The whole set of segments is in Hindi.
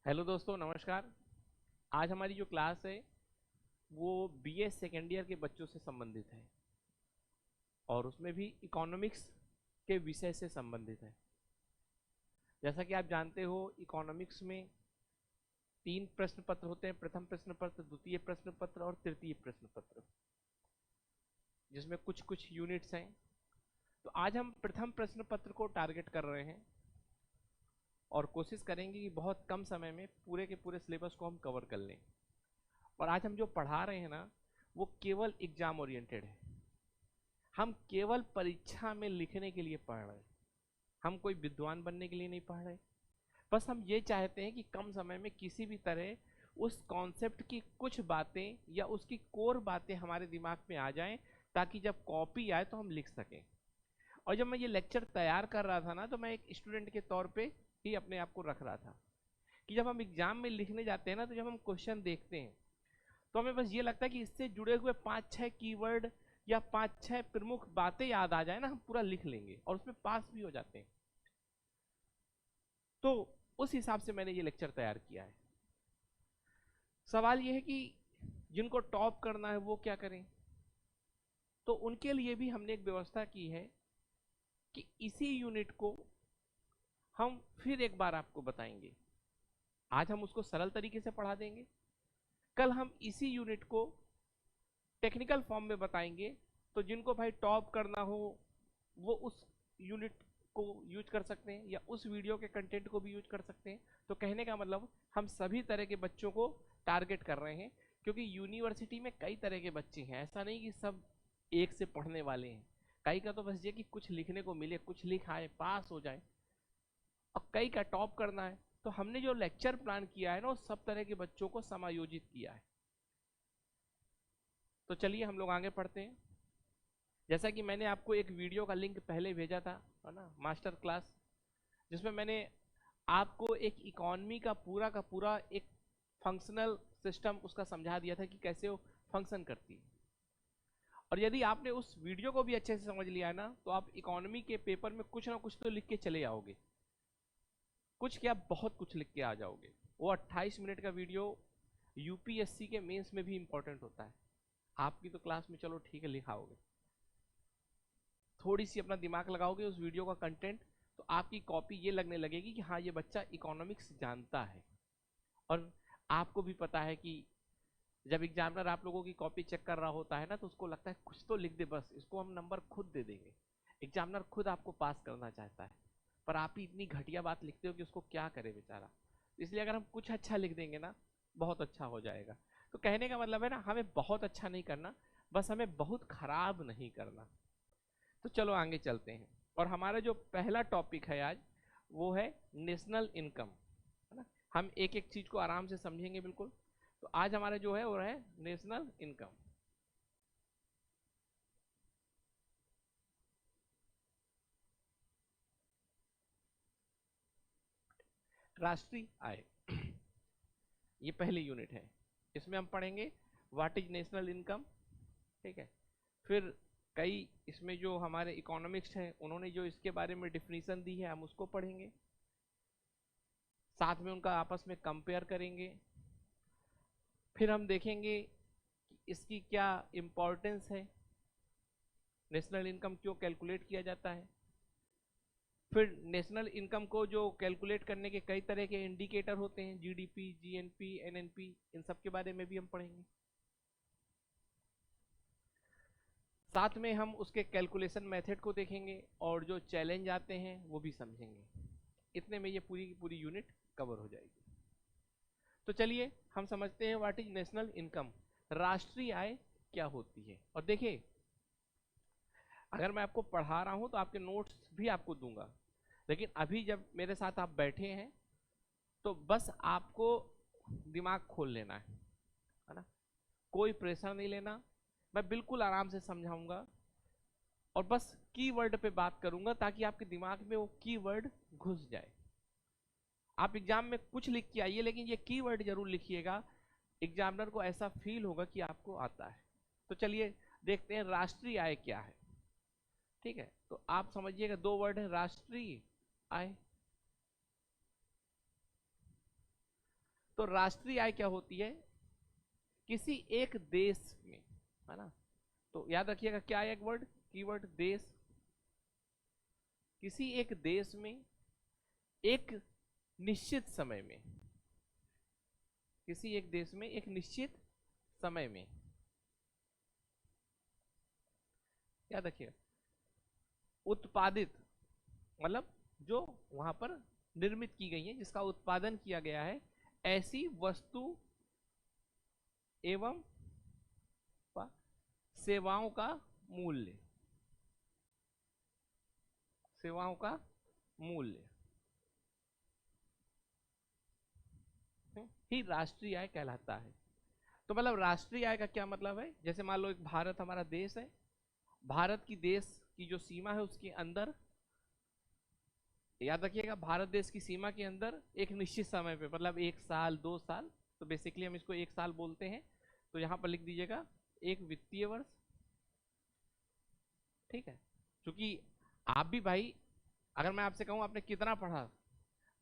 हेलो दोस्तों, नमस्कार। आज हमारी जो क्लास है वो बीए सेकेंड ईयर के बच्चों से संबंधित है और उसमें भी इकोनॉमिक्स के विषय से संबंधित है। जैसा कि आप जानते हो, इकोनॉमिक्स में 3 प्रश्न पत्र होते हैं। प्रथम प्रश्न पत्र, द्वितीय प्रश्न पत्र और तृतीय प्रश्न पत्र, जिसमें कुछ कुछ यूनिट्स हैं। तो आज हम प्रथम प्रश्न पत्र को टारगेट कर रहे हैं और कोशिश करेंगे कि बहुत कम समय में पूरे के पूरे सिलेबस को हम कवर कर लें। और आज हम जो पढ़ा रहे हैं ना, वो केवल एग्जाम ओरिएंटेड है। हम केवल परीक्षा में लिखने के लिए पढ़ रहे हैं। हम कोई विद्वान बनने के लिए नहीं पढ़ रहे। बस हम ये चाहते हैं कि कम समय में किसी भी तरह उस कॉन्सेप्ट की कुछ बातें या उसकी कोर बातें हमारे दिमाग में आ जाएं, ताकि जब कॉपी आए तो हम लिख सकें। और जब मैं ये लेक्चर तैयार कर रहा था ना, तो मैं एक स्टूडेंट के तौर पे ही अपने आप को रख रहा था कि जब हम एग्जाम में लिखने जाते हैं ना, तो जब हम क्वेश्चन देखते हैं तो हमें बस ये लगता है कि इससे जुड़े हुए 5-6 कीवर्ड या 5-6 प्रमुख बातें याद आ जाए ना, हम पूरा लिख लेंगे और उसमें पास भी हो जाते हैं। तो उस हिसाब से मैंने ये लेक्चर तैयार किया है। सवाल ये है कि जिनको टॉप करना है वो क्या करें। तो उनके लिए भी हमने एक व्यवस्था की है कि इसी यूनिट को हम फिर एक बार आपको बताएंगे। आज हम उसको सरल तरीके से पढ़ा देंगे, कल हम इसी यूनिट को टेक्निकल फॉर्म में बताएंगे। तो जिनको भाई टॉप करना हो वो उस यूनिट को यूज कर सकते हैं या उस वीडियो के कंटेंट को भी यूज कर सकते हैं। तो कहने का मतलब, हम सभी तरह के बच्चों को टारगेट कर रहे हैं, क्योंकि यूनिवर्सिटी में कई तरह के बच्चे हैं। ऐसा नहीं कि सब एक से पढ़ने वाले हैं। कई का तो बस ये कि कुछ लिखने को मिले, कुछ लिख आए, पास हो जाए, और कई का टॉप करना है। तो हमने जो लेक्चर प्लान किया है ना, वो सब तरह के बच्चों को समायोजित किया है। तो चलिए हम लोग आगे पढ़ते हैं। जैसा कि मैंने आपको एक वीडियो का लिंक पहले भेजा था, है ना, मास्टर क्लास, जिसमें मैंने आपको एक इकोनॉमी का पूरा एक फंक्शनल सिस्टम उसका समझा दिया था कि कैसे वो फंक्शन करती है। और यदि आपने उस वीडियो को भी अच्छे से समझ लिया है ना, तो आप इकोनॉमी के पेपर में कुछ ना कुछ तो लिख के चले आओगे। कुछ क्या, बहुत कुछ लिख के आ जाओगे। वो 28 मिनट का वीडियो यूपीएससी के मेंस में भी इंपॉर्टेंट होता है। आपकी तो क्लास में चलो ठीक है लिखाओगे, थोड़ी सी अपना दिमाग लगाओगे उस वीडियो का कंटेंट, तो आपकी कॉपी ये लगने लगेगी कि हाँ, ये बच्चा इकोनॉमिक्स जानता है। और आपको भी पता है कि जब एग्जामिनर आप लोगों की कॉपी चेक कर रहा होता है ना, तो उसको लगता है कुछ तो लिख दे, बस इसको हम नंबर खुद दे देंगे। एग्जामिनर खुद आपको पास करना चाहता है, पर आप ही इतनी घटिया बात लिखते हो कि उसको क्या करे बेचारा। इसलिए अगर हम कुछ अच्छा लिख देंगे ना, बहुत अच्छा हो जाएगा। तो कहने का मतलब है ना, हमें बहुत अच्छा नहीं करना, बस हमें बहुत खराब नहीं करना। तो चलो आगे चलते हैं। और हमारा जो पहला टॉपिक है आज, वो है नेशनल इनकम, है ना। हम एक एक चीज को आराम से समझेंगे बिल्कुल। तो आज हमारा जो है वो है नेशनल इनकम, राष्ट्रीय आय। ये पहली यूनिट है। इसमें हम पढ़ेंगे व्हाट इज नेशनल इनकम, ठीक है। फिर कई इसमें जो हमारे इकोनॉमिक्स हैं उन्होंने जो इसके बारे में डिफिनीशन दी है, हम उसको पढ़ेंगे, साथ में उनका आपस में कंपेयर करेंगे। फिर हम देखेंगे कि इसकी क्या इम्पोर्टेंस है, नेशनल इनकम क्यों कैलकुलेट किया जाता है। फिर नेशनल इनकम को जो कैलकुलेट करने के कई तरह के इंडिकेटर होते हैं, जीडीपी, जीएनपी, एनएनपी, इन सब के बारे में भी हम पढ़ेंगे। साथ में हम उसके कैलकुलेशन मेथड को देखेंगे और जो चैलेंज आते हैं वो भी समझेंगे। इतने में ये पूरी की पूरी यूनिट कवर हो जाएगी। तो चलिए हम समझते हैं व्हाट इज नेशनल इनकम, राष्ट्रीय आय क्या होती है। और देखिए, अगर मैं आपको पढ़ा रहा हूं तो आपके नोट्स भी आपको दूंगा, लेकिन अभी जब मेरे साथ आप बैठे हैं तो बस आपको दिमाग खोल लेना है ना। कोई प्रेशर नहीं लेना, मैं बिल्कुल आराम से समझाऊंगा और बस कीवर्ड पे बात करूंगा, ताकि आपके दिमाग में वो कीवर्ड घुस जाए। आप एग्जाम में कुछ लिख के आइए, लेकिन ये कीवर्ड जरूर लिखिएगा। एग्जामिनर को ऐसा फील होगा कि आपको आता है। तो चलिए देखते हैं राष्ट्रीय आय क्या है, ठीक है। तो आप समझिएगा, दो वर्ड है, राष्ट्रीय आय। तो राष्ट्रीय आय क्या होती है? किसी एक देश में, है ना, तो याद रखिएगा क्या है एक वर्ड, कीवर्ड देश। किसी एक देश में एक निश्चित समय में, किसी एक देश में एक निश्चित समय में, याद रखिएगा, उत्पादित मतलब जो वहां पर निर्मित की गई है, जिसका उत्पादन किया गया है, ऐसी वस्तु एवं सेवाओं का मूल्य, सेवाओं का मूल्य ही राष्ट्रीय आय कहलाता है। तो मतलब राष्ट्रीय आय का क्या मतलब है? जैसे मान लो एक भारत हमारा देश है, भारत की देश की जो सीमा है उसके अंदर, याद रखिएगा भारत देश की सीमा के अंदर एक निश्चित समय पे, मतलब 1 साल 2 साल, तो बेसिकली हम इसको 1 साल बोलते हैं, तो यहां पर लिख दीजिएगा एक वित्तीय वर्ष, ठीक है। क्योंकि आप भी भाई, अगर मैं आपसे कहूं आपने कितना पढ़ा,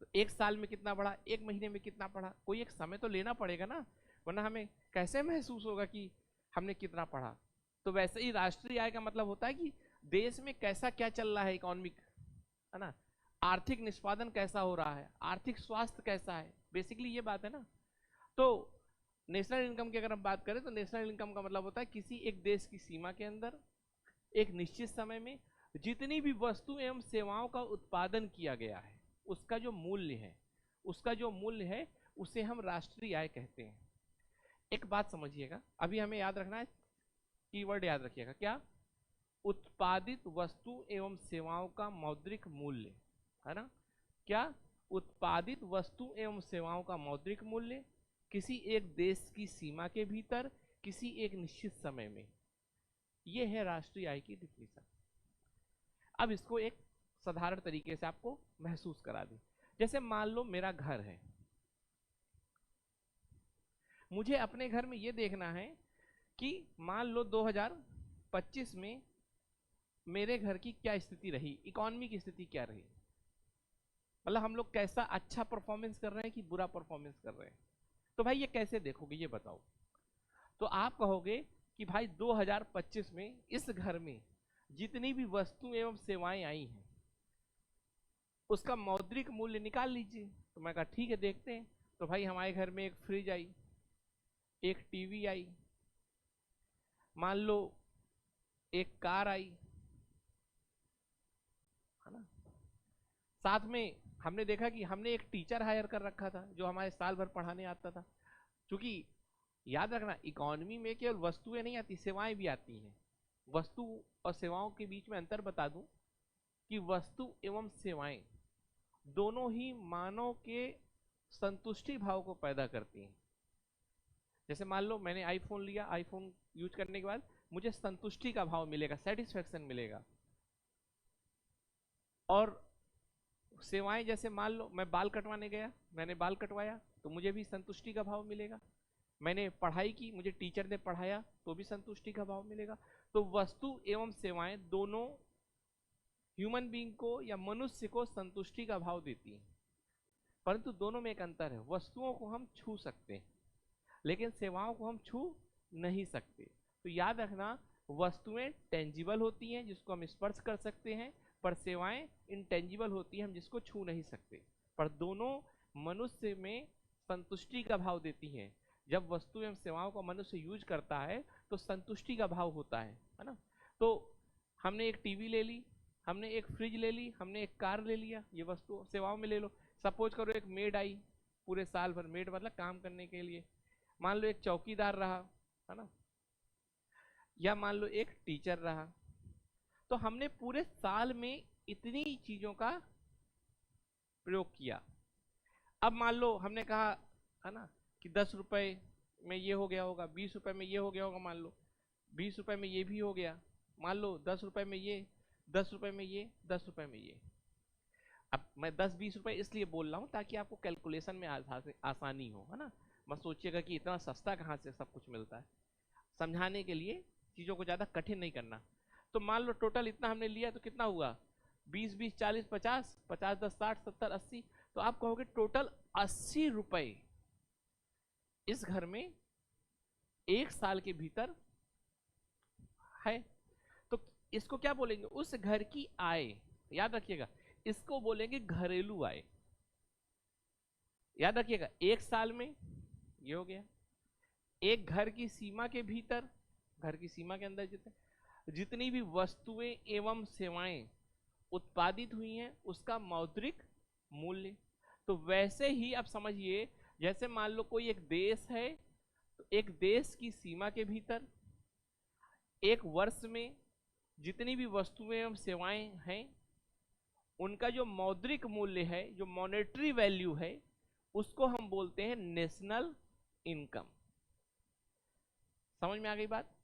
तो 1 साल में कितना पढ़ा, 1 महीने में कितना पढ़ा, कोई एक समय तो लेना पड़ेगा ना, वरना हमें कैसे महसूस होगा कि हमने कितना पढ़ा। तो वैसे ही राष्ट्रीय आय का मतलब होता है कि देश में कैसा क्या चल रहा है, इकोनॉमिक, है ना, आर्थिक निष्पादन कैसा हो रहा है, आर्थिक स्वास्थ्य कैसा है, बेसिकली ये बात है ना। तो नेशनल इनकम की अगर हम बात करें तो नेशनल इनकम का मतलब होता है किसी एक देश की सीमा के अंदर एक निश्चित समय में जितनी भी वस्तु एवं सेवाओं का उत्पादन किया गया है, उसका जो मूल्य है, उसका जो मूल्य है उसे हम राष्ट्रीय आय कहते हैं। एक बात समझिएगा, अभी हमें याद रखना है, कीवर्ड याद रखिएगा, क्या? उत्पादित वस्तु एवं सेवाओं का मौद्रिक मूल्य, है ना, क्या? उत्पादित वस्तु एवं सेवाओं का मौद्रिक मूल्य किसी एक देश की सीमा के भीतर किसी एक निश्चित समय में, यह है राष्ट्रीय आय की डिफिनीशन। अब इसको एक साधारण तरीके से आपको महसूस करा दें। जैसे मान लो मेरा घर है, मुझे अपने घर में यह देखना है कि मान लो 2025 में मेरे घर की क्या स्थिति रही, इकोनॉमी की स्थिति क्या रही, मतलब हम लोग कैसा अच्छा परफॉर्मेंस कर रहे हैं कि बुरा परफॉर्मेंस कर रहे हैं। तो भाई ये कैसे देखोगे, ये बताओ। तो आप कहोगे कि भाई 2025 में इस घर में जितनी भी वस्तु एवं सेवाएं आई हैं उसका मौद्रिक मूल्य निकाल लीजिए। तो मैं कहा ठीक है देखते हैं। तो भाई हमारे घर में एक फ्रिज आई, एक टीवी आई, मान लो एक कार आई, है ना, साथ में हमने देखा कि हमने एक टीचर हायर कर रखा था जो हमारे साल भर पढ़ाने आता था। क्योंकि याद रखना इकोनॉमी में केवल वस्तुएं नहीं आती, सेवाएं भी आती हैं। वस्तु और सेवाओं के बीच में अंतर बता दूं कि वस्तु एवं सेवाएं दोनों ही मानव के संतुष्टि भाव को पैदा करती हैं। जैसे मान लो मैंने आईफोन लिया, आईफोन यूज करने के बाद मुझे संतुष्टि का भाव मिलेगा, सेटिस्फेक्शन मिलेगा। और सेवाएं जैसे मान लो मैं बाल कटवाने गया, मैंने बाल कटवाया तो मुझे भी संतुष्टि का भाव मिलेगा। मैंने पढ़ाई की, मुझे टीचर ने पढ़ाया तो भी संतुष्टि का भाव मिलेगा। तो वस्तु एवं सेवाएं दोनों ह्यूमन बीइंग को या मनुष्य को संतुष्टि का भाव देती हैं, परंतु दोनों में एक अंतर है। वस्तुओं को हम छू सकते हैं लेकिन सेवाओं को हम छू नहीं सकते। तो याद रखना वस्तुएं टेंजिबल होती हैं जिसको हम स्पर्श कर सकते हैं, पर सेवाएं इंटेंजिबल होती हैं हम जिसको छू नहीं सकते, पर दोनों मनुष्य में संतुष्टि का भाव देती हैं। जब वस्तु एवं सेवाओं का मनुष्य यूज करता है तो संतुष्टि का भाव होता है ना। तो हमने एक टीवी ले ली, हमने एक फ्रिज ले ली, हमने एक कार ले लिया, ये वस्तु सेवाओं में ले लो। सपोज करो एक मेड आई पूरे साल भर, मेड मतलब काम करने के लिए, मान लो एक चौकीदार रहा, है ना, या मान लो एक टीचर रहा। तो हमने पूरे साल में इतनी चीजों का प्रयोग किया। अब मान लो हमने कहा, है ना, कि 10 रुपए में ये हो गया होगा, 20 रुपए में ये हो गया होगा, मान लो 20 रुपए में ये भी हो गया, मान लो 10 रुपए में ये, 10 रुपए में ये, 10 रुपए में ये। अब मैं 10-20 रुपए इसलिए बोल रहा हूँ ताकि आपको कैलकुलेशन में आसानी हो, है ना। मत सोचिएगा कि इतना सस्ता कहाँ से सब कुछ मिलता है। समझाने के लिए चीज़ों को ज़्यादा कठिन नहीं करना। तो मान लो टोटल इतना हमने लिया तो कितना हुआ, 20-20 40 50, 50 10 60 70 80। तो आप कहोगे टोटल 80 रुपए इस घर में 1 साल के भीतर है, तो इसको क्या बोलेंगे? उस घर की आय, याद रखिएगा, इसको बोलेंगे घरेलू आय। याद रखिएगा, 1 साल में ये हो गया। एक घर की सीमा के भीतर, घर की सीमा के अंदर जितनी भी वस्तुएं एवं सेवाएं उत्पादित हुई हैं उसका मौद्रिक मूल्य। तो वैसे ही आप समझिए, जैसे मान लो कोई एक देश है, तो एक देश की सीमा के भीतर एक वर्ष में जितनी भी वस्तुएं एवं सेवाएं हैं उनका जो मौद्रिक मूल्य है, जो मॉनेटरी वैल्यू है, उसको हम बोलते हैं नेशनल इनकम। समझ में आ गई बात?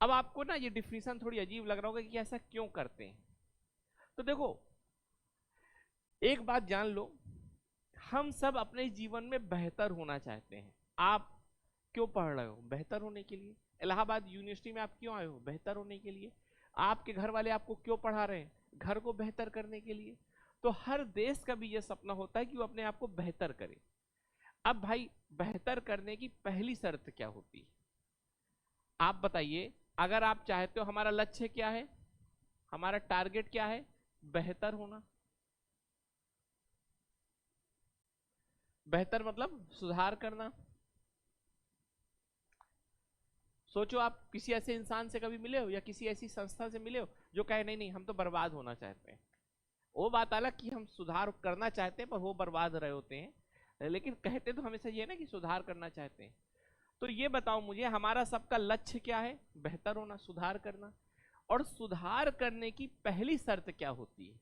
अब आपको ना ये डिफिनीशन थोड़ी अजीब लग रहा होगा कि ऐसा क्यों करते हैं। तो देखो, एक बात जान लो, हम सब अपने जीवन में बेहतर होना चाहते हैं। आप क्यों पढ़ रहे हो? बेहतर होने के लिए। इलाहाबाद यूनिवर्सिटी में आप क्यों आए हो? बेहतर होने के लिए। आपके घर वाले आपको क्यों पढ़ा रहे हैं? घर को बेहतर करने के लिए। तो हर देश का भी यह सपना होता है कि वो अपने आप को बेहतर करे। अब भाई, बेहतर करने की पहली शर्त क्या होती है? आप बताइए, अगर आप चाहते हो, हमारा लक्ष्य क्या है, हमारा टारगेट क्या है? बेहतर होना। बेहतर मतलब सुधार करना। सोचो, आप किसी ऐसे इंसान से कभी मिले हो या किसी ऐसी संस्था से मिले हो जो कहे नहीं नहीं हम तो बर्बाद होना चाहते हैं। वो बात अलग कि हम सुधार करना चाहते हैं पर वो बर्बाद रहे होते हैं, लेकिन कहते तो हमेशा ये ना कि सुधार करना चाहते हैं। तो ये बताओ मुझे, हमारा सबका लक्ष्य क्या है? बेहतर होना, सुधार करना। और सुधार करने की पहली शर्त क्या होती है?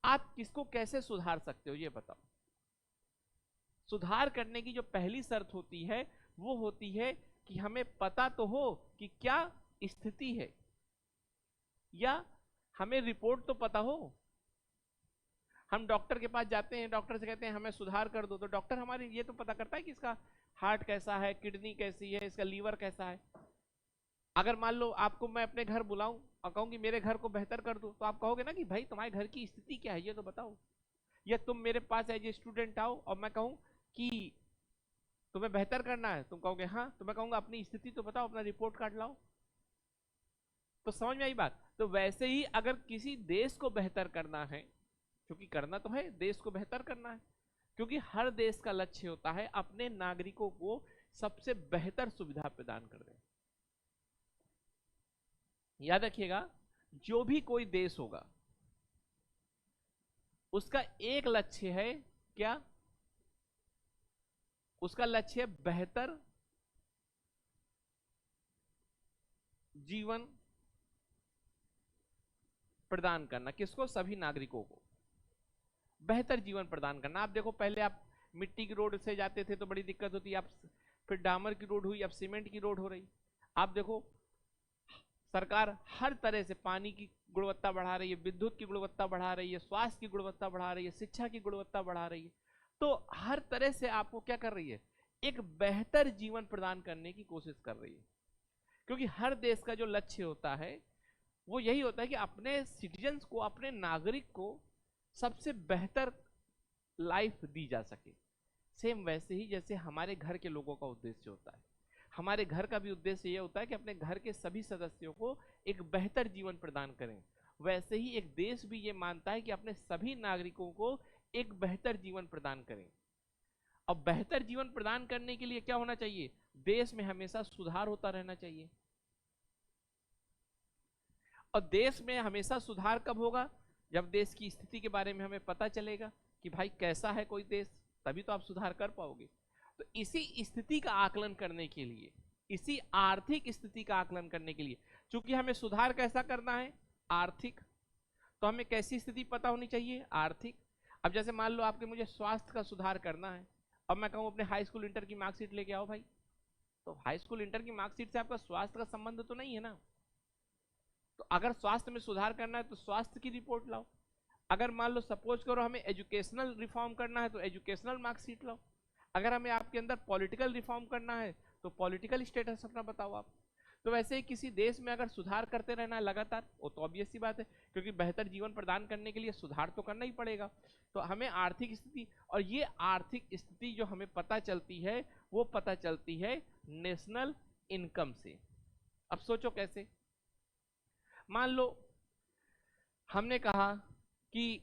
आप किसको कैसे सुधार सकते हो ये बताओ। सुधार करने की जो पहली शर्त होती है वो होती है कि हमें पता तो हो कि क्या स्थिति है, या हमें रिपोर्ट तो पता हो। हम डॉक्टर के पास जाते हैं, डॉक्टर से कहते हैं हमें सुधार कर दो, तो डॉक्टर हमारी ये तो पता करता है कि इसका हार्ट कैसा है, किडनी कैसी है, इसका लीवर कैसा है। अगर मान लो आपको मैं अपने घर बुलाऊं और कहूं कि मेरे घर को बेहतर कर दो, तो आप कहोगे ना कि भाई तुम्हारे घर की स्थिति क्या है ये तो बताओ। या तुम मेरे पास एज ए स्टूडेंट आओ और मैं कहूं कि तुम्हें बेहतर करना है, तुम कहोगे हाँ, तो मैं कहूंगा अपनी स्थिति तो बताओ, अपना रिपोर्ट कार्ड लाओ। तो समझ में आई बात? तो वैसे ही अगर किसी देश को बेहतर करना है, क्योंकि करना तो है, देश को बेहतर करना है, क्योंकि हर देश का लक्ष्य होता है अपने नागरिकों को सबसे बेहतर सुविधा प्रदान कर दें। याद रखिएगा, जो भी कोई देश होगा उसका एक लक्ष्य है, क्या? उसका लक्ष्य है बेहतर जीवन प्रदान करना। किसको? सभी नागरिकों को बेहतर जीवन प्रदान करना। आप देखो, पहले आप मिट्टी की रोड से जाते थे तो बड़ी दिक्कत होती, आप फिर डामर की रोड हुई, अब सीमेंट की रोड हो रही। आप देखो, सरकार हर तरह से पानी की गुणवत्ता बढ़ा रही है, विद्युत की गुणवत्ता बढ़ा रही है, स्वास्थ्य की गुणवत्ता बढ़ा रही है, शिक्षा की गुणवत्ता बढ़ा रही है। तो हर तरह से आपको क्या कर रही है? एक बेहतर जीवन प्रदान करने की कोशिश कर रही है। क्योंकि हर देश का जो लक्ष्य होता है वो यही होता है कि अपने सिटीजन्स को, अपने नागरिक को सबसे बेहतर लाइफ दी जा सके। सेम वैसे ही जैसे हमारे घर के लोगों का उद्देश्य होता है, हमारे घर का भी उद्देश्य यह होता है कि अपने घर के सभी सदस्यों को एक बेहतर जीवन प्रदान करें। वैसे ही एक देश भी ये मानता है कि अपने सभी नागरिकों को एक बेहतर जीवन प्रदान करें। अब बेहतर जीवन प्रदान करने के लिए क्या होना चाहिए? देश में हमेशा सुधार होता रहना चाहिए। और देश में हमेशा सुधार कब होगा? जब देश की स्थिति के बारे में हमें पता चलेगा कि भाई कैसा है कोई देश, तभी तो आप सुधार कर पाओगे। तो इसी स्थिति का आकलन करने के लिए, इसी आर्थिक स्थिति का आकलन करने के लिए, चूंकि हमें सुधार कैसा करना है? आर्थिक। तो हमें कैसी स्थिति पता होनी चाहिए? आर्थिक। अब जैसे मान लो आपके मुझे स्वास्थ्य का सुधार करना है, अब मैं कहूँ अपने हाई स्कूल इंटर की मार्कशीट लेके आओ भाई, तो हाई स्कूल इंटर की मार्कशीट से आपका स्वास्थ्य का संबंध तो नहीं है ना। तो अगर स्वास्थ्य में सुधार करना है तो स्वास्थ्य की रिपोर्ट लाओ। अगर मान लो सपोज करो हमें एजुकेशनल रिफॉर्म करना है तो एजुकेशनल मार्कशीट लाओ। अगर हमें आपके अंदर पॉलिटिकल रिफॉर्म करना है तो पॉलिटिकल स्टेटस अपना बताओ आप। तो वैसे ही किसी देश में अगर सुधार करते रहना है लगातार, वो तो ऑब्वियस सी बात है, क्योंकि बेहतर जीवन प्रदान करने के लिए सुधार तो करना ही पड़ेगा। तो हमें आर्थिक स्थिति, और ये आर्थिक स्थिति जो हमें पता चलती है वो पता चलती है नेशनल इनकम से। अब सोचो कैसे। मान लो हमने कहा कि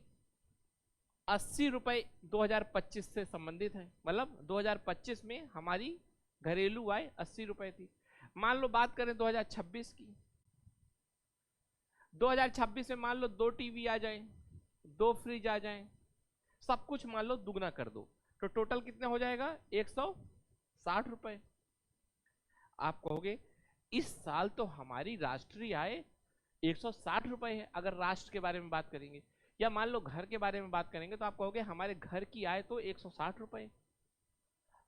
80 रुपए 2025 से संबंधित है, मतलब 2025 में हमारी घरेलू आय 80 रुपए थी। मान लो बात करें 2026 की, 2026 में मान लो 2 टीवी आ जाए, 2 फ्रिज आ जाए, सब कुछ मान लो दुगना कर दो, तो टोटल कितना हो जाएगा? 160 रुपए। आप कहोगे इस साल तो हमारी राष्ट्रीय आय 160 रुपए है, अगर राष्ट्र के बारे में बात करेंगे, या मान लो घर के बारे में बात करेंगे तो आप कहोगे हमारे घर की आय तो 160 रुपए।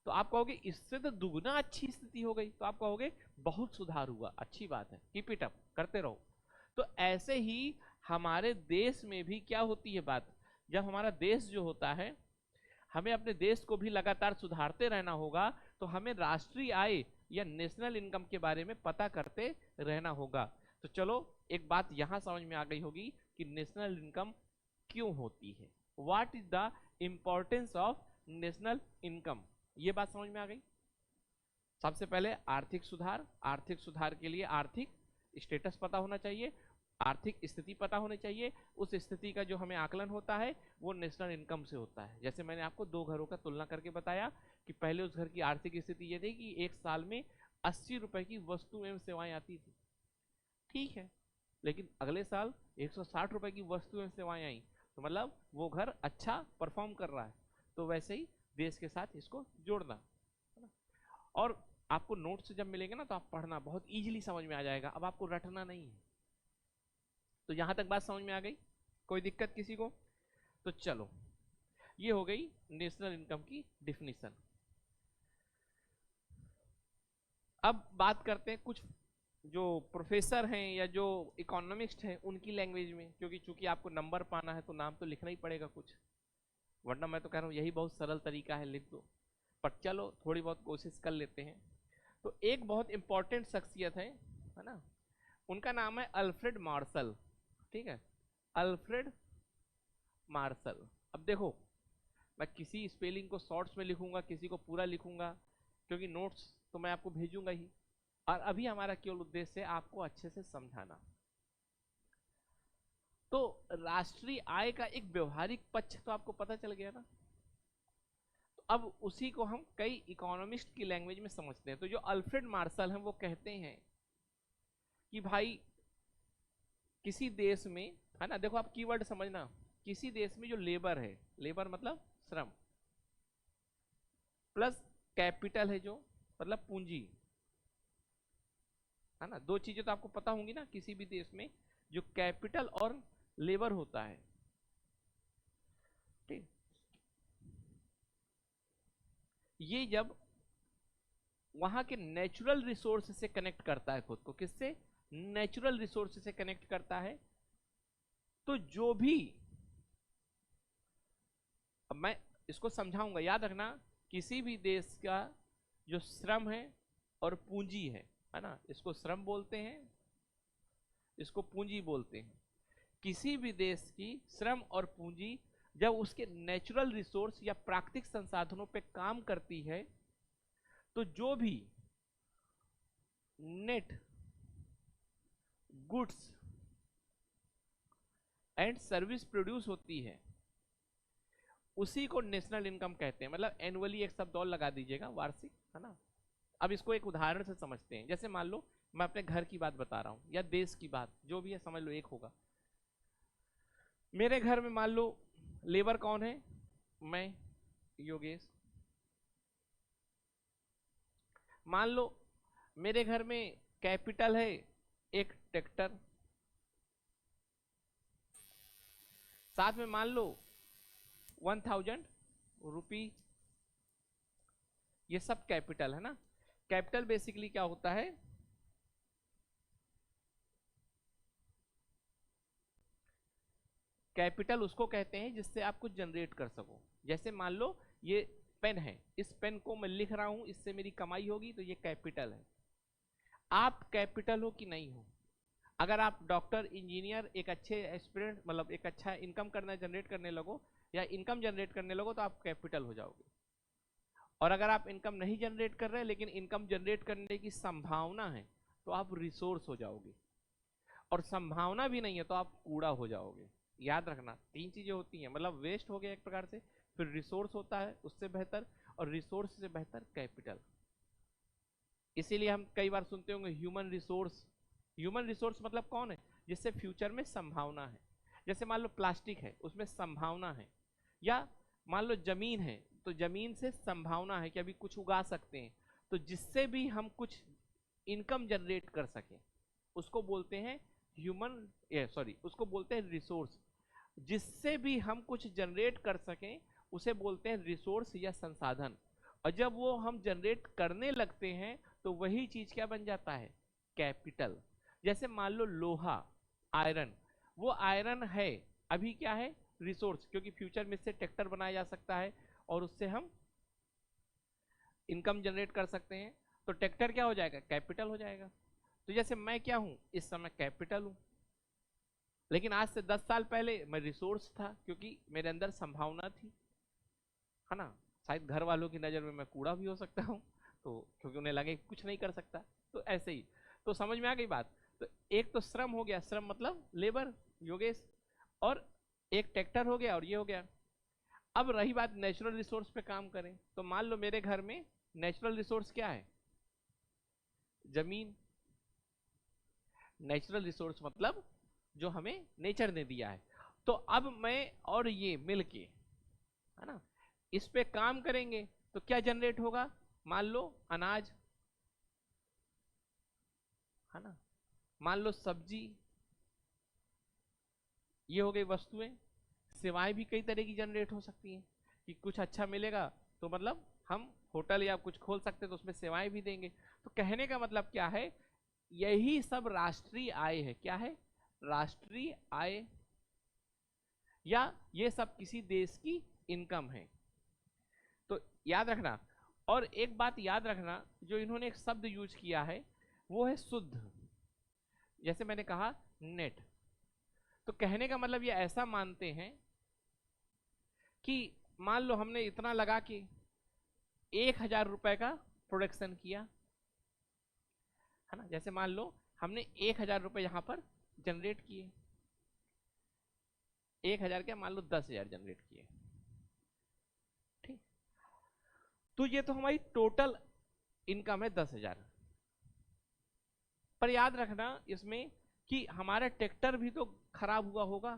तो आप कहोगे इससे तो दुगना अच्छी स्थिति हो गई, तो आप कहोगे बहुत सुधार हुआ, अच्छी बात है, कीप इट अप, करते रहो। तो ऐसे ही हमारे देश में भी क्या होती है बात, जब हमारा देश जो होता है, हमें अपने देश को भी लगातार सुधारते रहना होगा, तो हमें राष्ट्रीय आय या नेशनल इनकम के बारे में पता करते रहना होगा। तो चलो एक बात यहां समझ में आ गई होगी कि नेशनल इनकम क्यों होती है, what is the importance of national income, ये बात समझ में आ गई। सबसे पहले आर्थिक सुधार, आर्थिक सुधार के लिए आर्थिक स्टेटस पता होना चाहिए, आर्थिक स्थिति पता होनी चाहिए, उस स्थिति का जो हमें आकलन होता है वो नेशनल इनकम से होता है। जैसे मैंने आपको 2 घरों का तुलना करके बताया कि पहले उस घर की आर्थिक स्थिति ये थी कि एक साल में 80 रुपए की वस्तु एवं सेवाएं आती थी, ठीक है, लेकिन अगले साल 160 रुपए की वस्तु एवं सेवाएं आई, तो मतलब वो घर अच्छा परफॉर्म कर रहा है। तो वैसे ही देश के साथ इसको जोड़ना है ना। और आपको नोट्स जब मिलेंगे ना तो आप पढ़ना बहुत इजीली समझ में आ जाएगा, अब आपको रटना नहीं है। तो यहां तक बात समझ में आ गई, कोई दिक्कत किसी को? तो चलो ये हो गई नेशनल इनकम की डिफिनीशन। अब बात करते हैं कुछ जो प्रोफेसर हैं या जो इकोनॉमिस्ट हैं उनकी लैंग्वेज में, क्योंकि चूंकि आपको नंबर पाना है तो नाम तो लिखना ही पड़ेगा कुछ, वरना मैं तो कह रहा हूँ यही बहुत सरल तरीका है, लिख दो, पर चलो थोड़ी बहुत कोशिश कर लेते हैं। तो एक बहुत इंपॉर्टेंट शख्सियत है ना, उनका नाम है अल्फ्रेड मार्शल, ठीक है, अल्फ्रेड मार्शल। अब देखो मैं किसी स्पेलिंग को शॉर्ट्स में लिखूंगा, किसी को पूरा लिखूंगा, क्योंकि नोट्स तो मैं आपको भेजूंगा ही, और अभी हमारा केवल उद्देश्य है आपको अच्छे से समझाना। तो राष्ट्रीय आय का एक व्यवहारिक पक्ष तो आपको पता चल गया ना, तो अब उसी को हम कई इकोनॉमिस्ट की लैंग्वेज में समझते हैं। तो जो अल्फ्रेड मार्शल हैं वो कहते हैं कि भाई किसी देश में, है ना, देखो आप कीवर्ड समझना, किसी देश में जो लेबर है, लेबर मतलब श्रम, प्लस कैपिटल है जो मतलब पूंजी, है ना, 2 चीजें तो आपको पता होंगी ना किसी भी देश में, जो कैपिटल और लेबर होता है, ठीक। ये जब वहां के नेचुरल रिसोर्स से कनेक्ट करता है खुद को, किससे? नेचुरल रिसोर्स से कनेक्ट करता है, तो जो भी, अब मैं इसको समझाऊंगा, याद रखना, किसी भी देश का जो श्रम है और पूंजी है ना, इसको श्रम बोलते हैं, इसको पूंजी बोलते हैं। किसी भी देश की श्रम और पूंजी जब उसके नेचुरल रिसोर्स या प्राकृतिक संसाधनों पे काम करती है, तो जो भी net goods and service produce होती है उसी को नेशनल इनकम कहते हैं। मतलब एनुअली एक शब्द और लगा दीजिएगा, वार्षिक, है ना। अब इसको एक उदाहरण से समझते हैं। जैसे मान लो मैं अपने घर की बात बता रहा हूं या देश की बात, जो भी है समझ लो एक होगा। मेरे घर में मान लो लेबर कौन है? मैं, योगेश। मान लो मेरे घर में कैपिटल है एक ट्रैक्टर, साथ में मान लो 1000 रुपी, ये सब कैपिटल है ना। कैपिटल बेसिकली क्या होता है? कैपिटल उसको कहते हैं जिससे आप कुछ जनरेट कर सको। जैसे मान लो ये पेन है, इस पेन को मैं लिख रहा हूं, इससे मेरी कमाई होगी, तो ये कैपिटल है। आप कैपिटल हो कि नहीं हो। अगर आप डॉक्टर, इंजीनियर, एक अच्छे एस्पिरेंट, मतलब एक अच्छा इनकम करना जनरेट करने लगो या इनकम जनरेट करने लगो तो आप कैपिटल हो जाओगे। और अगर आप इनकम नहीं जनरेट कर रहे लेकिन इनकम जनरेट करने की संभावना है तो आप रिसोर्स हो जाओगे। और संभावना भी नहीं है तो आप कूड़ा हो जाओगे। याद रखना, तीन चीजें होती हैं, मतलब वेस्ट हो गया एक प्रकार से, फिर रिसोर्स होता है उससे बेहतर, और रिसोर्स से बेहतर कैपिटल। इसीलिए हम कई बार सुनते होंगे ह्यूमन रिसोर्स। ह्यूमन रिसोर्स मतलब कौन है? जिससे फ्यूचर में संभावना है। जैसे मान लो प्लास्टिक है, उसमें संभावना है। या मान लो जमीन है, तो जमीन से संभावना है कि अभी कुछ उगा सकते हैं। तो जिससे भी हम कुछ इनकम जनरेट कर सकें उसको बोलते हैं उसको बोलते हैं रिसोर्स। जिससे भी हम कुछ जनरेट कर सकें उसे बोलते हैं रिसोर्स या संसाधन। और जब वो हम जनरेट करने लगते हैं तो वही चीज क्या बन जाता है? कैपिटल। जैसे मान लो लोहा, आयरन, वो आयरन है, अभी क्या है? रिसोर्स, क्योंकि फ्यूचर में इससे ट्रैक्टर बनाया जा सकता है और उससे हम इनकम जनरेट कर सकते हैं। तो ट्रैक्टर क्या हो जाएगा? कैपिटल हो जाएगा। तो जैसे मैं क्या हूं? इस समय कैपिटल हूं, लेकिन आज से 10 साल पहले मैं रिसोर्स था, क्योंकि मेरे अंदर संभावना थी, है ना। शायद घर वालों की नजर में मैं कूड़ा भी हो सकता हूँ, तो क्योंकि उन्हें लगे कुछ नहीं कर सकता। तो ऐसे ही, तो समझ में आ गई बात। तो एक तो श्रम हो गया, श्रम मतलब लेबर, योगेश, और एक ट्रैक्टर हो गया, और ये हो गया। अब रही बात नेचुरल रिसोर्स पे काम करें, तो मान लो मेरे घर में नेचुरल रिसोर्स क्या है? जमीन। नेचुरल रिसोर्स मतलब जो हमें नेचर ने दिया है। तो अब मैं और ये मिलके, है ना, इस पे काम करेंगे तो क्या जनरेट होगा? मान लो अनाज, है ना, मान लो सब्जी, ये हो गई वस्तुएं। सेवाएं भी कई तरह की जनरेट हो सकती हैं कि कुछ अच्छा मिलेगा तो मतलब हम होटल या कुछ खोल सकते हैं तो उसमें सेवाएं भी देंगे। तो कहने का मतलब क्या है? यही सब राष्ट्रीय आय है। क्या है? राष्ट्रीय आय, या ये सब किसी देश की इनकम है। तो याद रखना। और एक बात याद रखना, जो इन्होंने एक शब्द यूज किया है वो है शुद्ध। जैसे मैंने कहा नेट, तो कहने का मतलब ये ऐसा मानते हैं कि मान लो हमने इतना लगा के 1,000 रुपए का प्रोडक्शन किया, है ना। जैसे मान लो हमने 1,000 रुपए यहां पर जनरेट किए, 1,000 क्या, मान लो 10,000 जनरेट किए, ठीक। तो ये तो हमारी टोटल इनकम है 10,000। पर याद रखना इसमें कि हमारा ट्रैक्टर भी तो खराब हुआ होगा,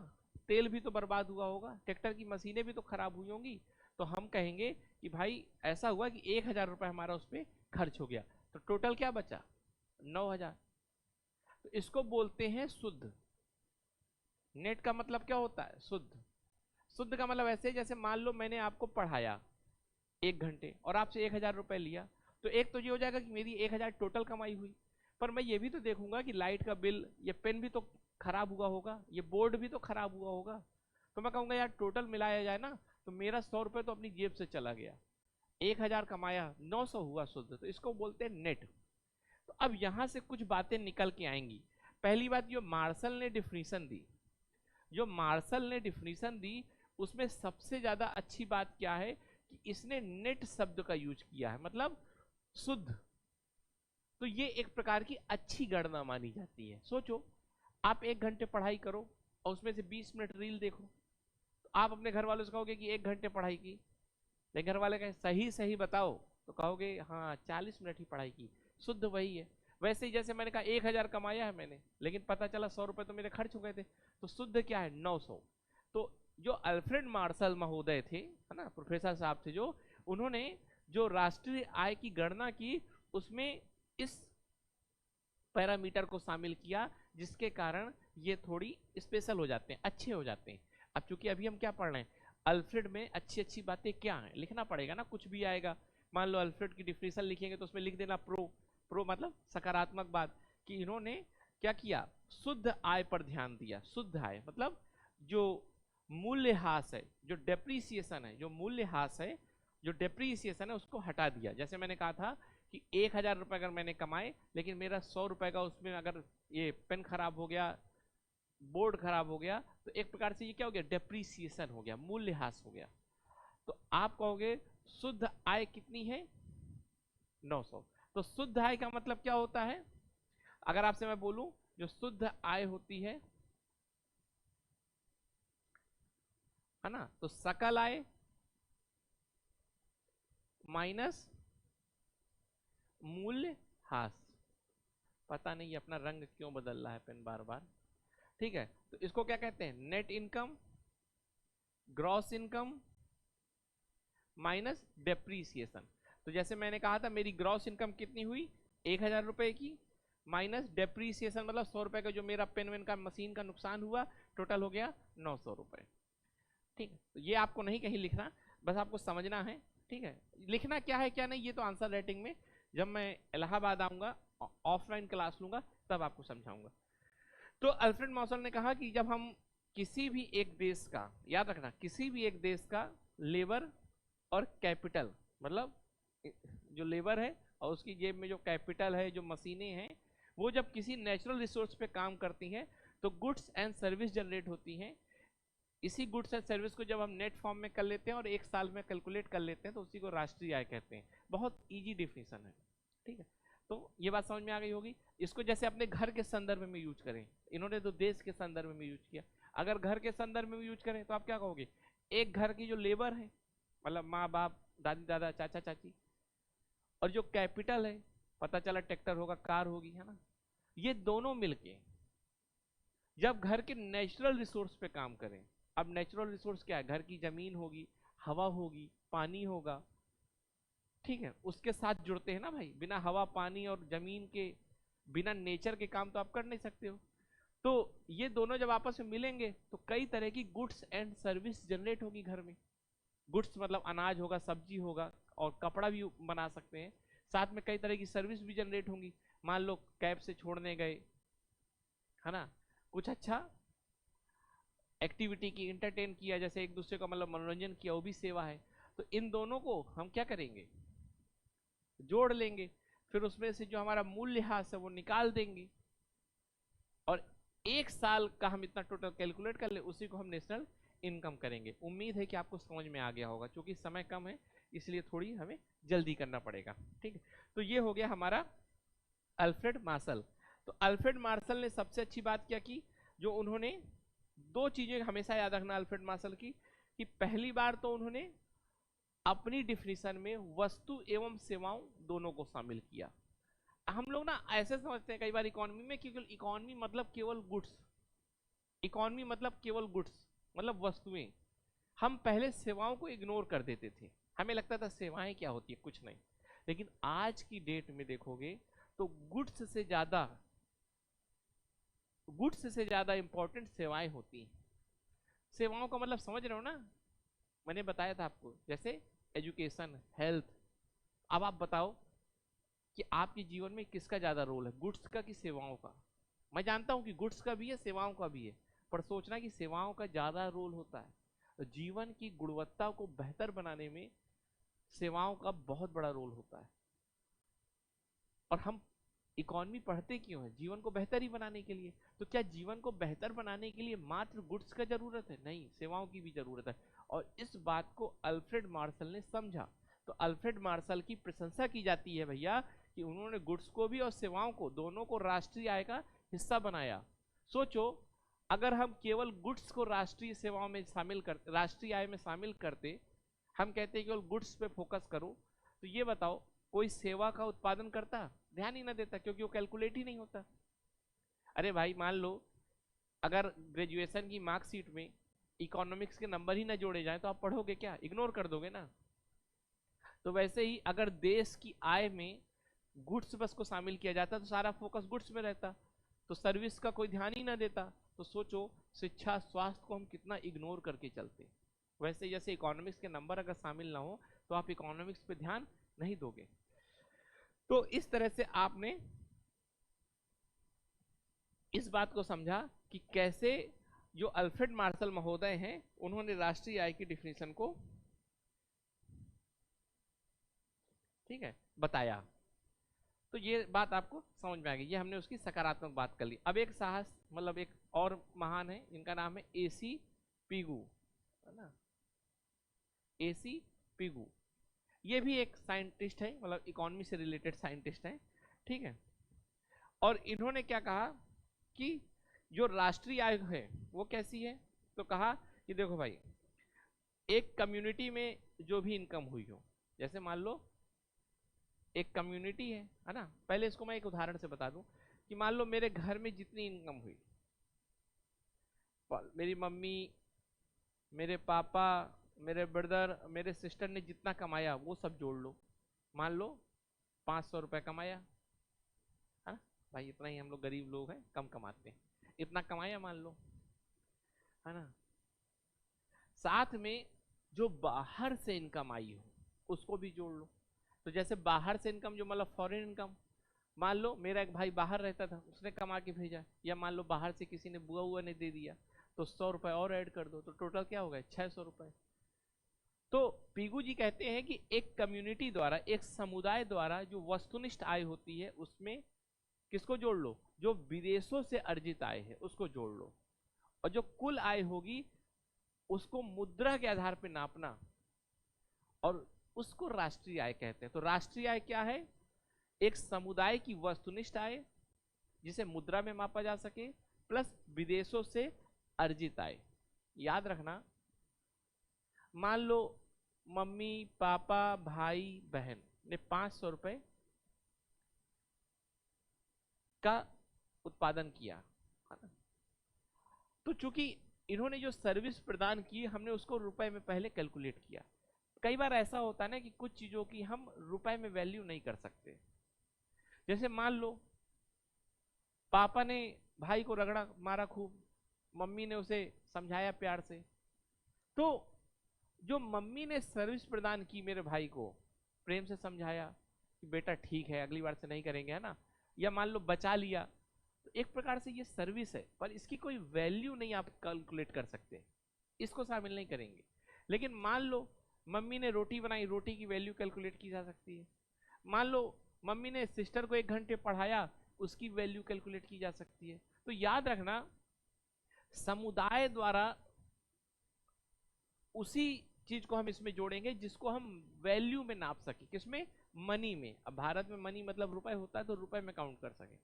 तेल भी तो बर्बाद हुआ होगा, ट्रैक्टर की मशीनें भी तो खराब हुई होंगी। तो हम कहेंगे कि भाई ऐसा हुआ कि 1,000 रुपए हमारा उस पर खर्च हो गया, तो टोटल क्या बचा? 9,000। तो इसको बोलते हैं शुद्ध। नेट का मतलब क्या होता है? शुद्ध। शुद्ध का मतलब ऐसे, जैसे मान लो मैंने आपको पढ़ाया 1 घंटे और आपसे 1,000 रुपए लिया, तो एक तो ये हो जाएगा कि मेरी 1,000 टोटल कमाई हुई। पर मैं ये भी तो देखूंगा कि लाइट का बिल, ये पेन भी तो खराब हुआ होगा, ये बोर्ड भी तो खराब हुआ होगा। तो मैं कहूंगा यार टोटल मिलाया जाए ना, तो मेरा 100 रुपए तो अपनी जेब से चला गया, 1,000 कमाया, 900 हुआ शुद्ध। तो इसको बोलते हैं नेट। तो अब यहां से कुछ बातें निकल के आएंगी। पहली बात, जो मार्शल ने डिफिनीशन दी, जो मार्शल ने डिफिनीशन दी, उसमें सबसे ज्यादा अच्छी बात क्या है कि इसने नेट शब्द का यूज किया है, मतलब शुद्ध। तो ये एक प्रकार की अच्छी गणना मानी जाती है। सोचो, आप 1 घंटे पढ़ाई करो और उसमें से 20 मिनट रील देखो, तो आप अपने घर वालों से कहोगे कि 1 घंटे पढ़ाई की, लेकिन घर वाले कहें सही सही बताओ, तो कहोगे हाँ 40 मिनट ही पढ़ाई की, शुद्ध वही है। वैसे ही जैसे मैंने कहा 1,000 कमाया है मैंने, लेकिन पता चला 100 रुपए तो मेरे खर्च हो गए थे, तो शुद्ध क्या है? 900। तो जो अल्फ्रेड मार्शल महोदय थे, है ना, प्रोफेसर साहब थे, जो उन्होंने जो राष्ट्रीय आय की गणना की, उसमें इस पैरामीटर को शामिल किया, जिसके कारण ये थोड़ी स्पेशल हो जाते हैं, अच्छे हो जाते हैं। अब चूंकि अभी हम क्या पढ़ रहे हैं, अल्फ्रेड में अच्छी अच्छी बातें क्या हैं, लिखना पड़ेगा ना, कुछ भी आएगा। मान लो अल्फ्रेड की डिफिनीशन लिखेंगे तो उसमें लिख देना प्रो। प्रो मतलब सकारात्मक बात, कि इन्होंने क्या किया? शुद्ध आय पर ध्यान दिया। शुद्ध आय मतलब जो मूल्यह्रास है, जो डेप्रीसिएशन है, जो मूल्यह्रास है, जो डेप्रीसिएशन है, उसको हटा दिया। जैसे मैंने कहा था कि 1,000 रुपए अगर मैंने कमाए लेकिन मेरा 100 रुपए का उसमें अगर ये पेन खराब हो गया, बोर्ड खराब हो गया, तो एक प्रकार से ये क्या हो गया, डेप्रीसिएशन हो गया, मूल्यह्रास हो गया। तो आप कहोगे शुद्ध आय कितनी है, 900। तो शुद्ध आय का मतलब क्या होता है, अगर आपसे मैं बोलूं जो शुद्ध आय होती है ना, तो सकल आय माइनस मूल्य ह्रास। पता नहीं अपना रंग क्यों बदल रहा है पेन बार बार। ठीक है, तो इसको क्या कहते हैं, net income, gross income minus depreciation. तो जैसे मैंने कहा था मेरी ग्रॉस इनकम कितनी हुई, 1,000 रुपए की, माइनस डेप्रीसिएशन मतलब 100 रुपए का जो मेरा पेन वेन का मशीन का नुकसान हुआ, टोटल हो गया 900 रुपए। ठीक है, तो ये आपको नहीं कहीं लिखना, बस आपको समझना है। ठीक है, लिखना क्या है क्या नहीं ये तो आंसर राइटिंग में जब मैं इलाहाबाद आऊंगा ऑफलाइन क्लास लूंगा तब आपको समझाऊंगा। तो अल्फ्रेड मार्शल ने कहा कि जब हम किसी भी एक देश का, याद रखना, किसी भी एक देश का लेबर और कैपिटल, मतलब जो लेबर है और उसकी जेब में जो कैपिटल है, जो मशीनें हैं, वो जब किसी नेचुरल रिसोर्स पे काम करती हैं तो गुड्स एंड सर्विस जनरेट होती हैं। इसी गुड्स एंड सर्विस को जब हम नेट फॉर्म में कर लेते हैं और एक साल में कैलकुलेट कर लेते हैं तो उसी को राष्ट्रीय आय कहते हैं। बहुत इजी डिफिनेशन है। ठीक है, तो ये बात समझ में आ गई होगी। इसको जैसे अपने घर के संदर्भ में यूज करें, इन्होंने तो देश के संदर्भ में यूज किया, अगर घर के संदर्भ में यूज करें तो आप क्या कहोगे, एक घर की जो लेबर है मतलब माँ बाप, दादी दादा, चाचा चाची, और जो कैपिटल है, पता चला ट्रैक्टर होगा, कार होगी, है ना, ये दोनों मिलके जब घर के नेचुरल रिसोर्स पे काम करें। अब नेचुरल रिसोर्स क्या है, घर की जमीन होगी, हवा होगी, पानी होगा, ठीक है, उसके साथ जुड़ते हैं ना भाई, बिना हवा पानी और जमीन के, बिना नेचर के काम तो आप कर नहीं सकते हो। तो ये दोनों जब आपस में मिलेंगे तो कई तरह की गुड्स एंड सर्विस जनरेट होगी घर में। गुड्स मतलब अनाज होगा, सब्जी होगा, और कपड़ा भी बना सकते हैं, साथ में कई तरह की सर्विस भी जनरेट होंगी। मान लो कैब से छोड़ने गए, है ना, कुछ अच्छा एक्टिविटी की, इंटरटेन किया, जैसे एक दूसरे का मतलब मनोरंजन किया, वो भी सेवा है। तो इन दोनों को हम क्या करेंगे, जोड़ लेंगे, फिर उसमें से जो हमारा मूल्यह्रास है वो निकाल देंगे, और एक साल का हम इतना टोटल कैलकुलेट कर ले, उसी को हम नेशनल इनकम करेंगे। उम्मीद है कि आपको समझ में आ गया होगा, क्योंकि समय कम है इसलिए थोड़ी हमें जल्दी करना पड़ेगा। ठीक है, तो ये हो गया हमारा अल्फ्रेड मार्शल। तो अल्फ्रेड मार्शल ने सबसे अच्छी बात क्या की, जो उन्होंने दो चीजें हमेशा याद रखना अल्फ्रेड मार्शल की, कि पहली बार तो उन्होंने अपनी डिफिनीशन में वस्तु एवं सेवाओं दोनों को शामिल किया। हम लोग ना ऐसे समझते हैं कई बार इकोनॉमी में, केवल इकोनॉमी मतलब केवल गुड्स, इकोनॉमी मतलब केवल गुड्स मतलब वस्तुएं। हम पहले सेवाओं को इग्नोर कर देते थे, हमें लगता था सेवाएं क्या होती है, कुछ नहीं। लेकिन आज की डेट में देखोगे तो गुड्स से ज्यादा इंपॉर्टेंट सेवाएं होती हैं। सेवाओं का मतलब समझ रहे हो ना, मैंने बताया था आपको, जैसे एजुकेशन, हेल्थ। अब आप बताओ कि आपके जीवन में किसका ज्यादा रोल है, गुड्स का कि सेवाओं का। मैं जानता हूं कि गुड्स का भी है, सेवाओं का भी है, पर सोचना कि सेवाओं का ज्यादा रोल होता है। तो जीवन की गुणवत्ता को बेहतर बनाने में सेवाओं का बहुत बड़ा रोल होता है। और हम इकोनॉमी पढ़ते क्यों है, जीवन को बेहतर ही बनाने के लिए। तो क्या जीवन को बेहतर बनाने के लिए मात्र गुड्स का जरूरत है, नहीं, सेवाओं की भी जरूरत है। और इस बात को अल्फ्रेड मार्शल ने समझा। तो अल्फ्रेड मार्शल की प्रशंसा की जाती है भैया, कि उन्होंने गुड्स को भी और सेवाओं को, दोनों को राष्ट्रीय आय का हिस्सा बनाया। सोचो, अगर हम केवल गुड्स को राष्ट्रीय सेवाओं में शामिल कर, राष्ट्रीय आय में शामिल करते, हम कहते हैं केवल गुड्स पे फोकस करो, तो ये बताओ कोई सेवा का उत्पादन करता, ध्यान ही ना देता, क्योंकि वो कैलकुलेट ही नहीं होता। अरे भाई मान लो अगर ग्रेजुएशन की मार्कशीट में इकोनॉमिक्स के नंबर ही ना जोड़े जाए तो आप पढ़ोगे क्या, इग्नोर कर दोगे ना। तो वैसे ही अगर देश की आय में गुड्स बस को शामिल किया जाता तो सारा फोकस गुड्स में रहता, तो सर्विस का कोई ध्यान ही ना देता। तो सोचो शिक्षा, स्वास्थ्य को हम कितना इग्नोर करके चलते। वैसे जैसे इकोनॉमिक्स के नंबर अगर शामिल ना हो तो आप इकोनॉमिक्स पे ध्यान नहीं दोगे। तो इस तरह से आपने इस बात को समझा कि कैसे जो अल्फ्रेड मार्शल महोदय हैं उन्होंने राष्ट्रीय आय की डिफिनेशन को, ठीक है, बताया। तो ये बात आपको समझ में आ गई, ये हमने उसकी सकारात्मक बात कर ली। अब एक साहस मतलब एक और महान है, इनका नाम है एसी पिगू, है ना, एसी पिगू। ये भी एक साइंटिस्ट है, मतलब इकोनॉमी से रिलेटेड साइंटिस्ट है, ठीक है। और इन्होंने क्या कहा कि जो राष्ट्रीय आय है वो कैसी है, तो कहा कि देखो भाई, एक कम्युनिटी में जो भी इनकम हुई हो, जैसे मान लो एक कम्युनिटी है ना, पहले इसको मैं एक उदाहरण से बता दूं कि मान लो मेरे घर में जितनी इनकम हुई, मेरी मम्मी, मेरे पापा, मेरे ब्रदर, मेरे सिस्टर ने जितना कमाया वो सब जोड़ लो, मान लो 500 रुपये कमाया, है ना भाई, इतना ही, हम लोग गरीब लोग हैं, कम कमाते हैं, इतना कमाया मान लो, है ना। साथ में जो बाहर से इनकम आई हो उसको भी जोड़ लो। तो जैसे बाहर से इनकम जो मतलब फॉरेन इनकम, मान लो मेरा एक भाई बाहर रहता था, उसने कमा के भेजा, या मान लो बाहर से किसी ने बुआ हुआ ने दे दिया, तो 100 रुपए और ऐड कर दो, तो टोटल क्या हो गया, 600 रुपए। तो पीगू जी कहते हैं कि एक कम्युनिटी द्वारा, एक समुदाय द्वारा जो वस्तुनिष्ठ आय होती है उसमें किसको जोड़ लो, जो विदेशों से अर्जित आय है उसको जोड़ लो, और जो कुल आय होगी उसको मुद्रा के आधार पर नापना, और उसको राष्ट्रीय आय कहते हैं। तो राष्ट्रीय आय क्या है, एक समुदाय की वस्तुनिष्ठ आय जिसे मुद्रा में मापा जा सके, प्लस विदेशों से अर्जित आय। याद रखना, मान लो मम्मी पापा भाई बहन ने 500 रुपए का उत्पादन किया, है ना, तो चूंकि इन्होंने जो सर्विस प्रदान की हमने उसको रुपए में पहले कैलकुलेट किया। कई बार ऐसा होता है ना कि कुछ चीजों की हम रुपए में वैल्यू नहीं कर सकते। जैसे मान लो पापा ने भाई को रगड़ा मारा खूब, मम्मी ने उसे समझाया प्यार से, तो जो मम्मी ने सर्विस प्रदान की मेरे भाई को, प्रेम से समझाया कि बेटा ठीक है अगली बार से नहीं करेंगे, है ना, या मान लो बचा लिया, तो एक प्रकार से ये सर्विस है, पर इसकी कोई वैल्यू नहीं आप कैलकुलेट कर सकते, इसको शामिल नहीं करेंगे। लेकिन मान लो मम्मी ने रोटी बनाई, रोटी की वैल्यू कैलकुलेट की जा सकती है। मान लो मम्मी ने सिस्टर को 1 घंटे पढ़ाया, उसकी वैल्यू कैलकुलेट की जा सकती है। तो याद रखना, समुदाय द्वारा उसी चीज को हम इसमें जोड़ेंगे जिसको हम वैल्यू में नाप सके, किसमें, मनी में। अब भारत में मनी मतलब रुपए होता है, तो रुपए में काउंट कर सके,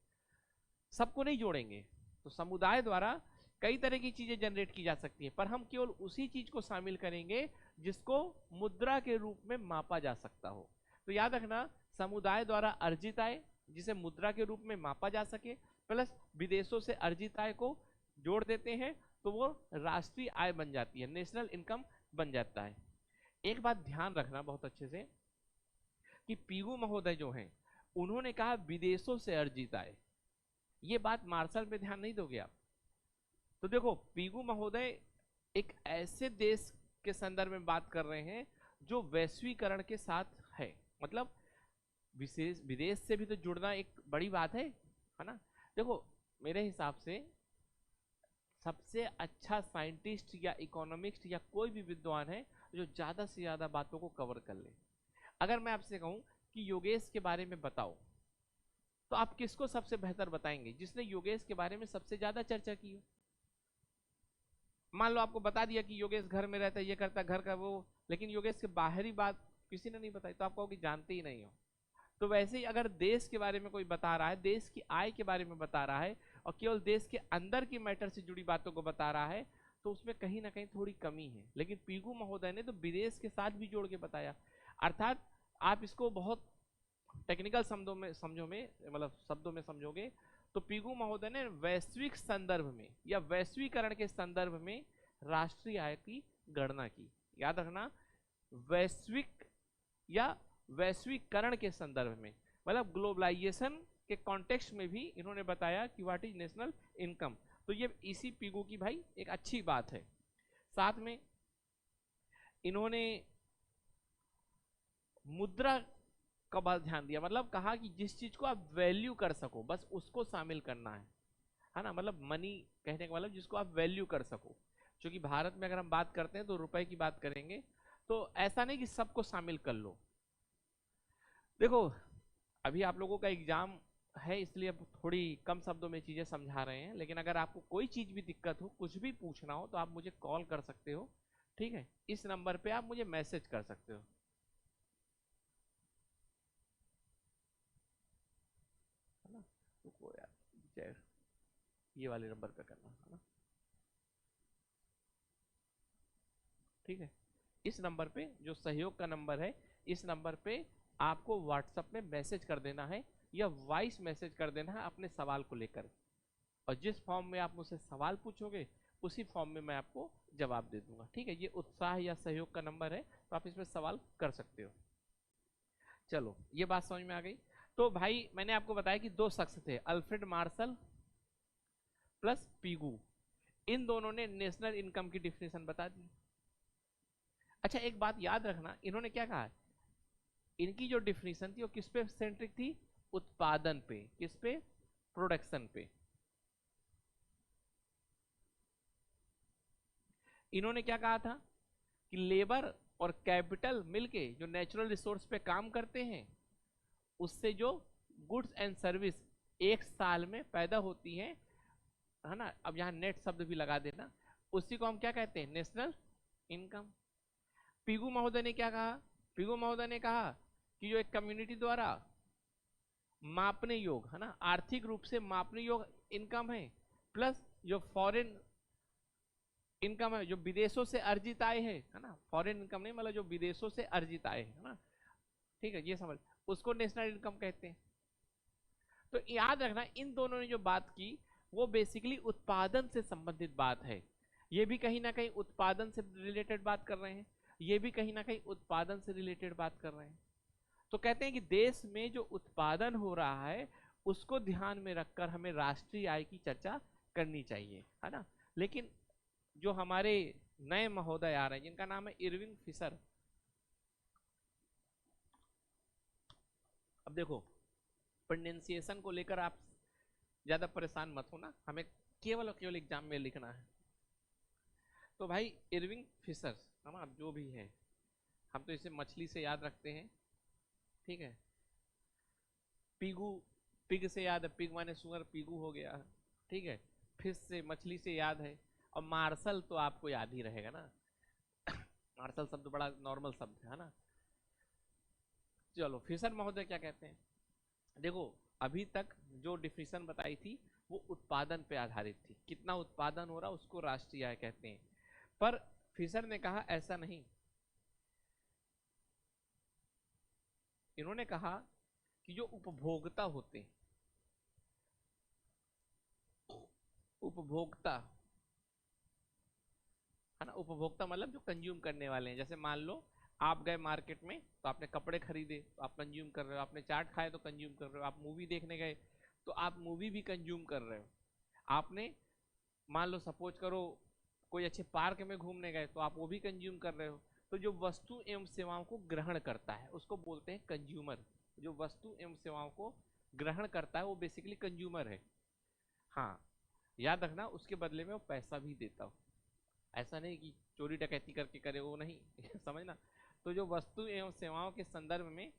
सबको नहीं जोड़ेंगे। तो समुदाय द्वारा कई तरह की चीजें जनरेट की जा सकती है, पर हम केवल उसी चीज को शामिल करेंगे जिसको मुद्रा के रूप में मापा जा सकता हो। तो याद रखना, समुदाय द्वारा अर्जित आय जिसे मुद्रा के रूप में मापा जा सके, प्लस विदेशों से अर्जित आय को जोड़ देते हैं, तो वो राष्ट्रीय आय बन जाती है, नेशनल इनकम बन जाता है। एक बात ध्यान रखना बहुत अच्छे से कि पीगू महोदय जो हैं उन्होंने कहा विदेशों से अर्जित आय, ये बात मार्शल पे ध्यान नहीं दोगे आप। तो देखो पीगू महोदय एक ऐसे देश के संदर्भ में बात कर रहे हैं जो वैश्वीकरण के साथ है, मतलब विशेष विदेश से भी तो जुड़ना एक बड़ी बात है ना। देखो मेरे हिसाब से सबसे अच्छा साइंटिस्ट या इकोनॉमिस्ट या कोई भी विद्वान है जो ज्यादा से ज्यादा बातों को कवर कर ले। अगर मैं आपसे कहूं कि योगेश के बारे में बताओ, तो आप किसको सबसे बेहतर बताएंगे, जिसने योगेश के बारे में सबसे ज्यादा चर्चा की हो। मान लो आपको बता दिया कि योगेश घर में रहता है, ये करता है, घर का वो, लेकिन योगेश के बाहरी बात किसी ने नहीं बताई, तो आप कहोगे जानते ही नहीं हो। तो वैसे ही अगर देश के बारे में कोई बता रहा है, देश की आय के बारे में बता रहा है, और केवल देश के अंदर की मैटर से जुड़ी बातों को बता रहा है, तो उसमें कहीं ना कहीं थोड़ी कमी है। लेकिन पीगू महोदय ने तो विदेश के साथ भी जोड़ के बताया, अर्थात आप इसको बहुत टेक्निकल शब्दों में मतलब शब्दों में समझोगे तो पीगू महोदय ने वैश्विक संदर्भ में या वैश्वीकरण के संदर्भ में राष्ट्रीय आय की गणना की। याद रखना, वैश्विक या वैश्वीकरण के संदर्भ में, मतलब ग्लोबलाइजेशन के कॉन्टेक्स्ट में भी इन्होंने बताया कि व्हाट इज नेशनल इनकम। तो ये इसी पीगू की भाई एक अच्छी बात है। साथ में इन्होंने मुद्रा का बात ध्यान दिया, मतलब कहा कि जिस चीज को आप वैल्यू कर सको बस उसको शामिल करना है ना, मतलब मनी कहने का मतलब जिसको आप वैल्यू कर सको। क्योंकि भारत में अगर हम बात करते हैं तो रुपए की बात करेंगे, तो ऐसा नहीं कि सबको शामिल कर लो। देखो अभी आप लोगों का एग्जाम है इसलिए अब थोड़ी कम शब्दों में चीजें समझा रहे हैं, लेकिन अगर आपको कोई चीज भी दिक्कत हो, कुछ भी पूछना हो, तो आप मुझे कॉल कर सकते हो। ठीक है, इस नंबर पे आप मुझे मैसेज कर सकते हो। है ना? रुको यार, ये वाले नंबर पे करना है ना। ठीक है, इस नंबर पे जो सहयोग का नंबर है, इस नंबर पे आपको व्हाट्सएप में मैसेज कर देना है या वॉइस मैसेज कर देना है अपने सवाल को लेकर। और जिस फॉर्म में आप मुझसे सवाल पूछोगे उसी फॉर्म में मैं आपको जवाब दे दूंगा। ठीक है, ये उत्साह या सहयोग का नंबर है, तो आप इसमें सवाल कर सकते हो। चलो, ये बात समझ में आ गई। तो भाई मैंने आपको बताया कि दो शख्स थे, अल्फ्रेड मार्शल प्लस पीगू। इन दोनों ने नेशनल इनकम की डिफिनेशन बता दी। अच्छा, एक बात याद रखना, इन्होंने क्या कहा, इनकी जो डिफिनेशन थी वो किस पे सेंट्रिक थी, उत्पादन पे। किस पे, प्रोडक्शन पे। इन्होंने क्या कहा था कि लेबर और कैपिटल मिलके जो नेचुरल रिसोर्स पे काम करते हैं, उससे जो गुड्स एंड सर्विस एक साल में पैदा होती हैं, है ना, अब यहाँ नेट शब्द भी लगा देना, उसी को हम क्या कहते हैं, नेशनल इनकम। पीगू महोदय ने क्या कहा, पीगू महोदय ने कहा कि जो एक कम्युनिटी द्वारा मापने योग, है ना, आर्थिक रूप से मापने योग इनकम है, प्लस जो फॉरेन इनकम है, जो विदेशों से अर्जित आय है ना, फॉरेन इनकम नहीं, मतलब जो विदेशों से अर्जित आय है ना। ठीक है, ये समझ, उसको नेशनल इनकम कहते हैं। तो याद रखना, इन दोनों ने जो बात की वो बेसिकली उत्पादन से संबंधित बात है। ये भी कहीं ना कहीं उत्पादन से रिलेटेड बात कर रहे हैं, ये भी कहीं ना कहीं उत्पादन से रिलेटेड बात कर रहे हैं। तो कहते हैं कि देश में जो उत्पादन हो रहा है उसको ध्यान में रखकर हमें राष्ट्रीय आय की चर्चा करनी चाहिए, है ना। लेकिन जो हमारे नए महोदय आ रहे हैं जिनका नाम है इरविंग फिशर, अब देखो, प्रोनाउंसिएशन को लेकर आप ज्यादा परेशान मत होना, हमें केवल और केवल एग्जाम में लिखना है। तो भाई इरविंग फिशर, है ना, जो भी है, हम तो इसे मछली से याद रखते हैं। ठीक है, पीगू, पिग से याद है, पिग माने सुअर, पीगू हो गया। ठीक है, फिश से, मछली से याद है। और मार्शल तो आपको याद ही रहेगा ना, मार्शल शब्द बड़ा नॉर्मल शब्द है ना। चलो, फिशर महोदय क्या कहते हैं, देखो, अभी तक जो डिफिनेशन बताई थी वो उत्पादन पे आधारित थी, कितना उत्पादन हो रहा उसको राष्ट्रीय आय कहते हैं। पर फिशर ने कहा ऐसा नहीं, इन्होंने कहा कि जो उपभोक्ता होते हैं, उपभोक्ता, है ना, उपभोक्ता मतलब जो कंज्यूम करने वाले हैं। जैसे मान लो आप गए मार्केट में तो आपने कपड़े खरीदे तो आप कंज्यूम कर रहे हो, आपने चाट खाए तो कंज्यूम कर रहे हो, आप मूवी देखने गए तो आप मूवी भी कंज्यूम कर रहे हो, आपने मान लो सपोज करो कोई अच्छे पार्क में घूमने गए तो आप वो भी कंज्यूम कर रहे हो। तो जो वस्तु एवं सेवाओं को ग्रहण करता है उसको बोलते हैं कंज्यूमर। जो वस्तु एवं सेवाओं को ग्रहण करता है वो बेसिकली कंज्यूमर है। हाँ, याद रखना, उसके बदले में वो पैसा भी देता हो, ऐसा नहीं कि चोरी डकैती करके करे, वो नहीं समझना। तो जो वस्तु एवं सेवाओं के संदर्भ में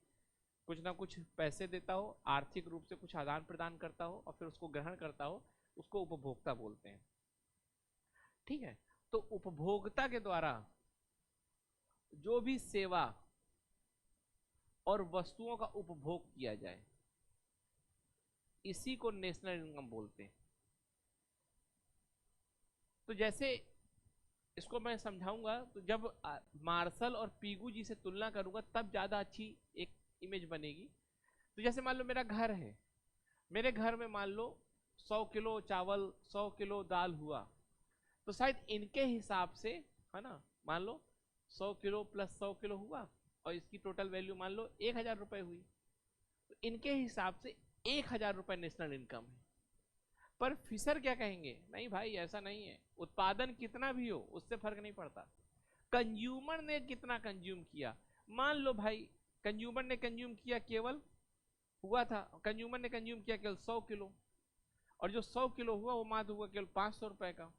कुछ ना कुछ पैसे देता हो, आर्थिक रूप से कुछ आदान प्रदान करता हो और फिर उसको ग्रहण करता हो, उसको उपभोक्ता बोलते हैं। ठीक है, तो उपभोक्ता के द्वारा जो भी सेवा और वस्तुओं का उपभोग किया जाए इसी को नेशनल इनकम बोलते हैं। तो जैसे इसको मैं समझाऊंगा, तो जब मार्शल और पीगू जी से तुलना करूंगा तब ज्यादा अच्छी एक इमेज बनेगी। तो जैसे मान लो मेरा घर है, मेरे घर में मान लो 100 किलो चावल, 100 किलो दाल हुआ, तो शायद इनके हिसाब से, है ना, मान लो 100 किलो प्लस 100 किलो हुआ और इसकी टोटल वैल्यू मान लो 1000 रुपए हुई, तो इनके हिसाब से 1000 रुपए नेशनल इनकम है। पर फिशर क्या कहेंगे, नहीं भाई ऐसा नहीं है, उत्पादन कितना भी हो उससे फर्क नहीं पड़ता, कंज्यूमर ने कितना कंज्यूम किया। मान लो भाई कंज्यूमर ने कंज्यूम किया केवल, हुआ था, कंज्यूमर ने कंज्यूम किया केवल 100 किलो, और जो 100 किलो हुआ वो मात्र हुआ केवल 500 रुपए का।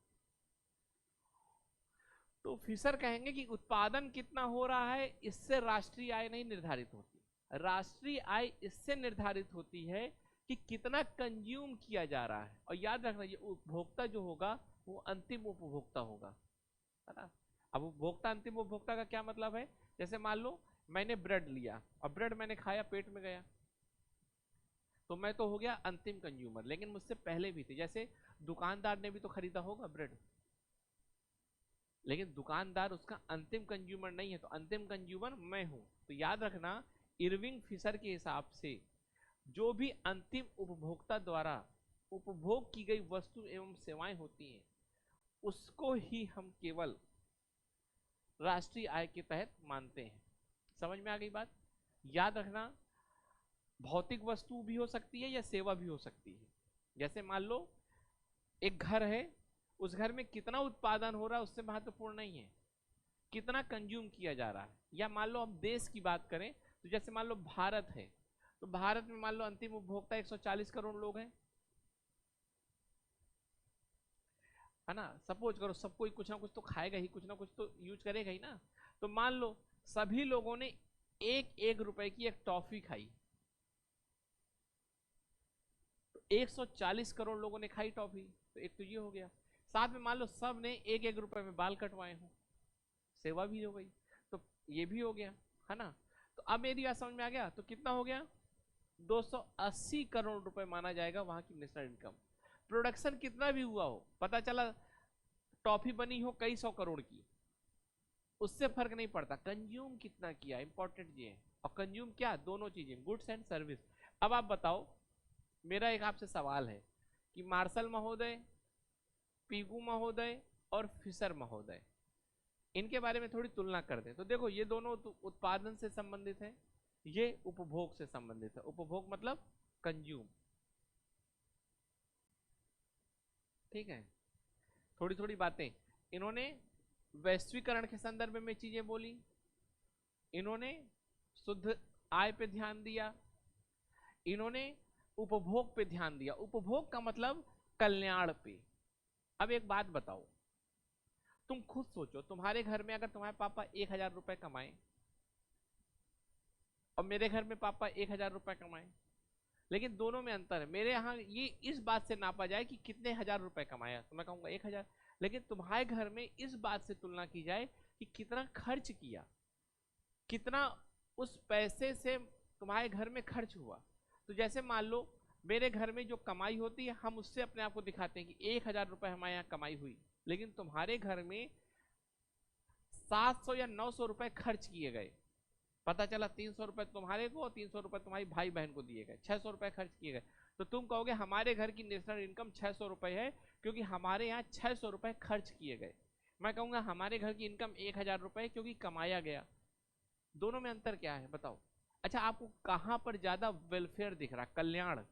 तो फिशर कहेंगे कि उत्पादन कितना हो रहा है इससे राष्ट्रीय आय नहीं निर्धारित होती, राष्ट्रीय आय इससे निर्धारित होती है कि कितना कंज्यूम किया जा रहा है। और याद रखना ये उपभोक्ता जो होगा वो अंतिम उपभोक्ता होगा, है ना। अब उपभोक्ता अंतिम उपभोक्ता का क्या मतलब है, जैसे मान लो मैंने ब्रेड लिया और ब्रेड मैंने खाया, पेट में गया, तो मैं तो हो गया अंतिम कंज्यूमर, लेकिन मुझसे पहले भी थे, जैसे दुकानदार ने भी तो खरीदा होगा ब्रेड, लेकिन दुकानदार उसका अंतिम कंज्यूमर नहीं है, तो अंतिम कंज्यूमर मैं हूं। तो याद रखना इरविंग फिशर के हिसाब से जो भी अंतिम उपभोक्ता द्वारा उपभोग की गई वस्तु एवं सेवाएं होती हैं उसको ही हम केवल राष्ट्रीय आय के तहत मानते हैं। समझ में आ गई बात। याद रखना भौतिक वस्तु भी हो सकती है या सेवा भी हो सकती है। जैसे मान लो एक घर है, उस घर में कितना उत्पादन हो रहा है उससे महत्वपूर्ण नहीं है, कितना कंज्यूम किया जा रहा है। या मान लो अब देश की बात करें तो जैसे मान लो भारत है, तो भारत में मान लो अंतिम उपभोक्ता 140 करोड़ लोग हैं, है ना। सपोज करो सब कोई कुछ ना कुछ तो खाएगा ही, कुछ ना कुछ तो यूज करेगा ही ना। तो मान लो सभी लोगों ने एक एक रुपए की एक टॉफी खाई, तो 140 करोड़ लोगों ने खाई टॉफी, तो एक तो ये हो गया। साथ में मान लो सब ने एक एक रुपए में बाल कटवाए हो, सेवा भी हो गई, तो ये भी हो गया, है ना। तो अब मेरी बात समझ में आ गया, तो कितना हो गया 280 करोड़ रुपए माना जाएगा वहां की नेशनल इनकम। प्रोडक्शन कितना भी हुआ हो, पता चला टॉफी बनी हो कई सौ करोड़ की, उससे फर्क नहीं पड़ता, कंज्यूम कितना किया इंपॉर्टेंट ये है। और कंज्यूम क्या, दोनों चीजें, गुड्स एंड सर्विस। अब आप बताओ, मेरा एक आपसे सवाल है कि मार्शल महोदय, पीगू महोदय और फिशर महोदय, इनके बारे में थोड़ी तुलना कर दें। तो देखो ये दोनों उत्पादन से संबंधित है, ये उपभोग से संबंधित है। उपभोग मतलब कंज्यूम, ठीक है। थोड़ी थोड़ी बातें इन्होंने वैश्वीकरण के संदर्भ में चीजें बोली, इन्होंने शुद्ध आय पे ध्यान दिया, इन्होंने उपभोग पे ध्यान दिया। उपभोग का मतलब कल्याण पे। अब एक बात बताओ, तुम खुद सोचो, तुम्हारे घर में अगर तुम्हारे पापा 1000 रुपए कमाए और मेरे घर में पापा 1000 रुपए कमाए, लेकिन दोनों में अंतर है। मेरे यहाँ ये इस बात से नापा जाए कि कितने हजार रुपए कमाया, तो मैं कहूंगा 1000। लेकिन तुम्हारे घर में इस बात से तुलना की जाए कि कितना खर्च किया, कितना उस पैसे से तुम्हारे घर में खर्च हुआ। तो जैसे मान लो मेरे घर में जो कमाई होती है, हम उससे अपने आप को दिखाते हैं कि 1000 रुपए हमारे यहाँ कमाई हुई, लेकिन तुम्हारे घर में 700 या 900 रुपए खर्च किए गए। पता चला 300 रुपए तुम्हारे को और 300 रुपए तुम्हारी भाई बहन को दिए गए, 600 रुपए खर्च किए गए। तो तुम कहोगे हमारे घर की नेशनल इनकम 600 रुपए है क्योंकि हमारे यहाँ 600 रुपए खर्च किए गए। मैं कहूंगा हमारे घर की इनकम 1000 रुपए है क्योंकि कमाया गया। दोनों में अंतर क्या है बताओ। अच्छा, आपको कहां पर ज्यादा वेलफेयर दिख रहा है, कल्याण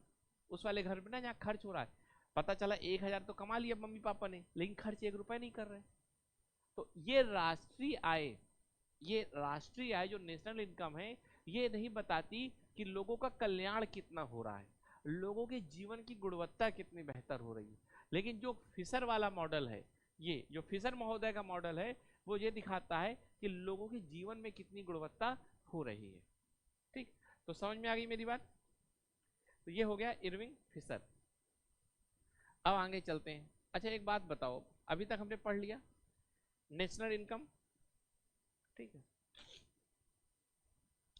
उस वाले घर में ना जहाँ खर्च हो रहा है। पता चला 1000 तो कमा लिया मम्मी पापा ने, लेकिन खर्च 1 रुपए नहीं कर रहे। तो ये राष्ट्रीय आय, ये राष्ट्रीय आय जो नेशनल इनकम है, ये नहीं बताती कि लोगों का कल्याण कितना हो रहा है, लोगों के जीवन की गुणवत्ता कितनी बेहतर हो रही है। लेकिन जो फिशर वाला मॉडल है, ये जो फिशर महोदय का मॉडल है, वो ये दिखाता है कि लोगों के जीवन में कितनी गुणवत्ता हो रही है। ठीक, तो समझ में आ गई मेरी बात। तो ये हो गया इरविंग फिशर। अब आगे चलते हैं। अच्छा एक बात बताओ, अभी तक हमने पढ़ लिया नेशनल इनकम, ठीक है,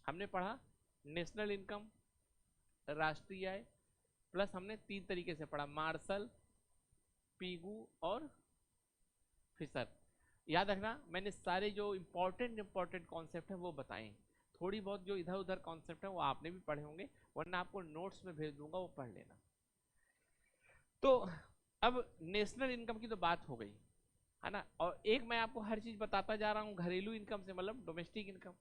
हमने पढ़ा नेशनल इनकम, राष्ट्रीय आय, प्लस हमने 3 तरीके से पढ़ा, मार्शल, पीगू और फिशर। याद रखना मैंने सारे जो इंपॉर्टेंट कॉन्सेप्ट है वो बताए। थोड़ी बहुत जो इधर उधर कॉन्सेप्ट है वो आपने भी पढ़े होंगे, वरना आपको नोट्स में भेज दूंगा, वो पढ़ लेना। तो अब नेशनल इनकम की तो बात हो गई, है ना। और एक मैं आपको हर चीज बताता जा रहा हूँ घरेलू इनकम से, मतलब डोमेस्टिक इनकम।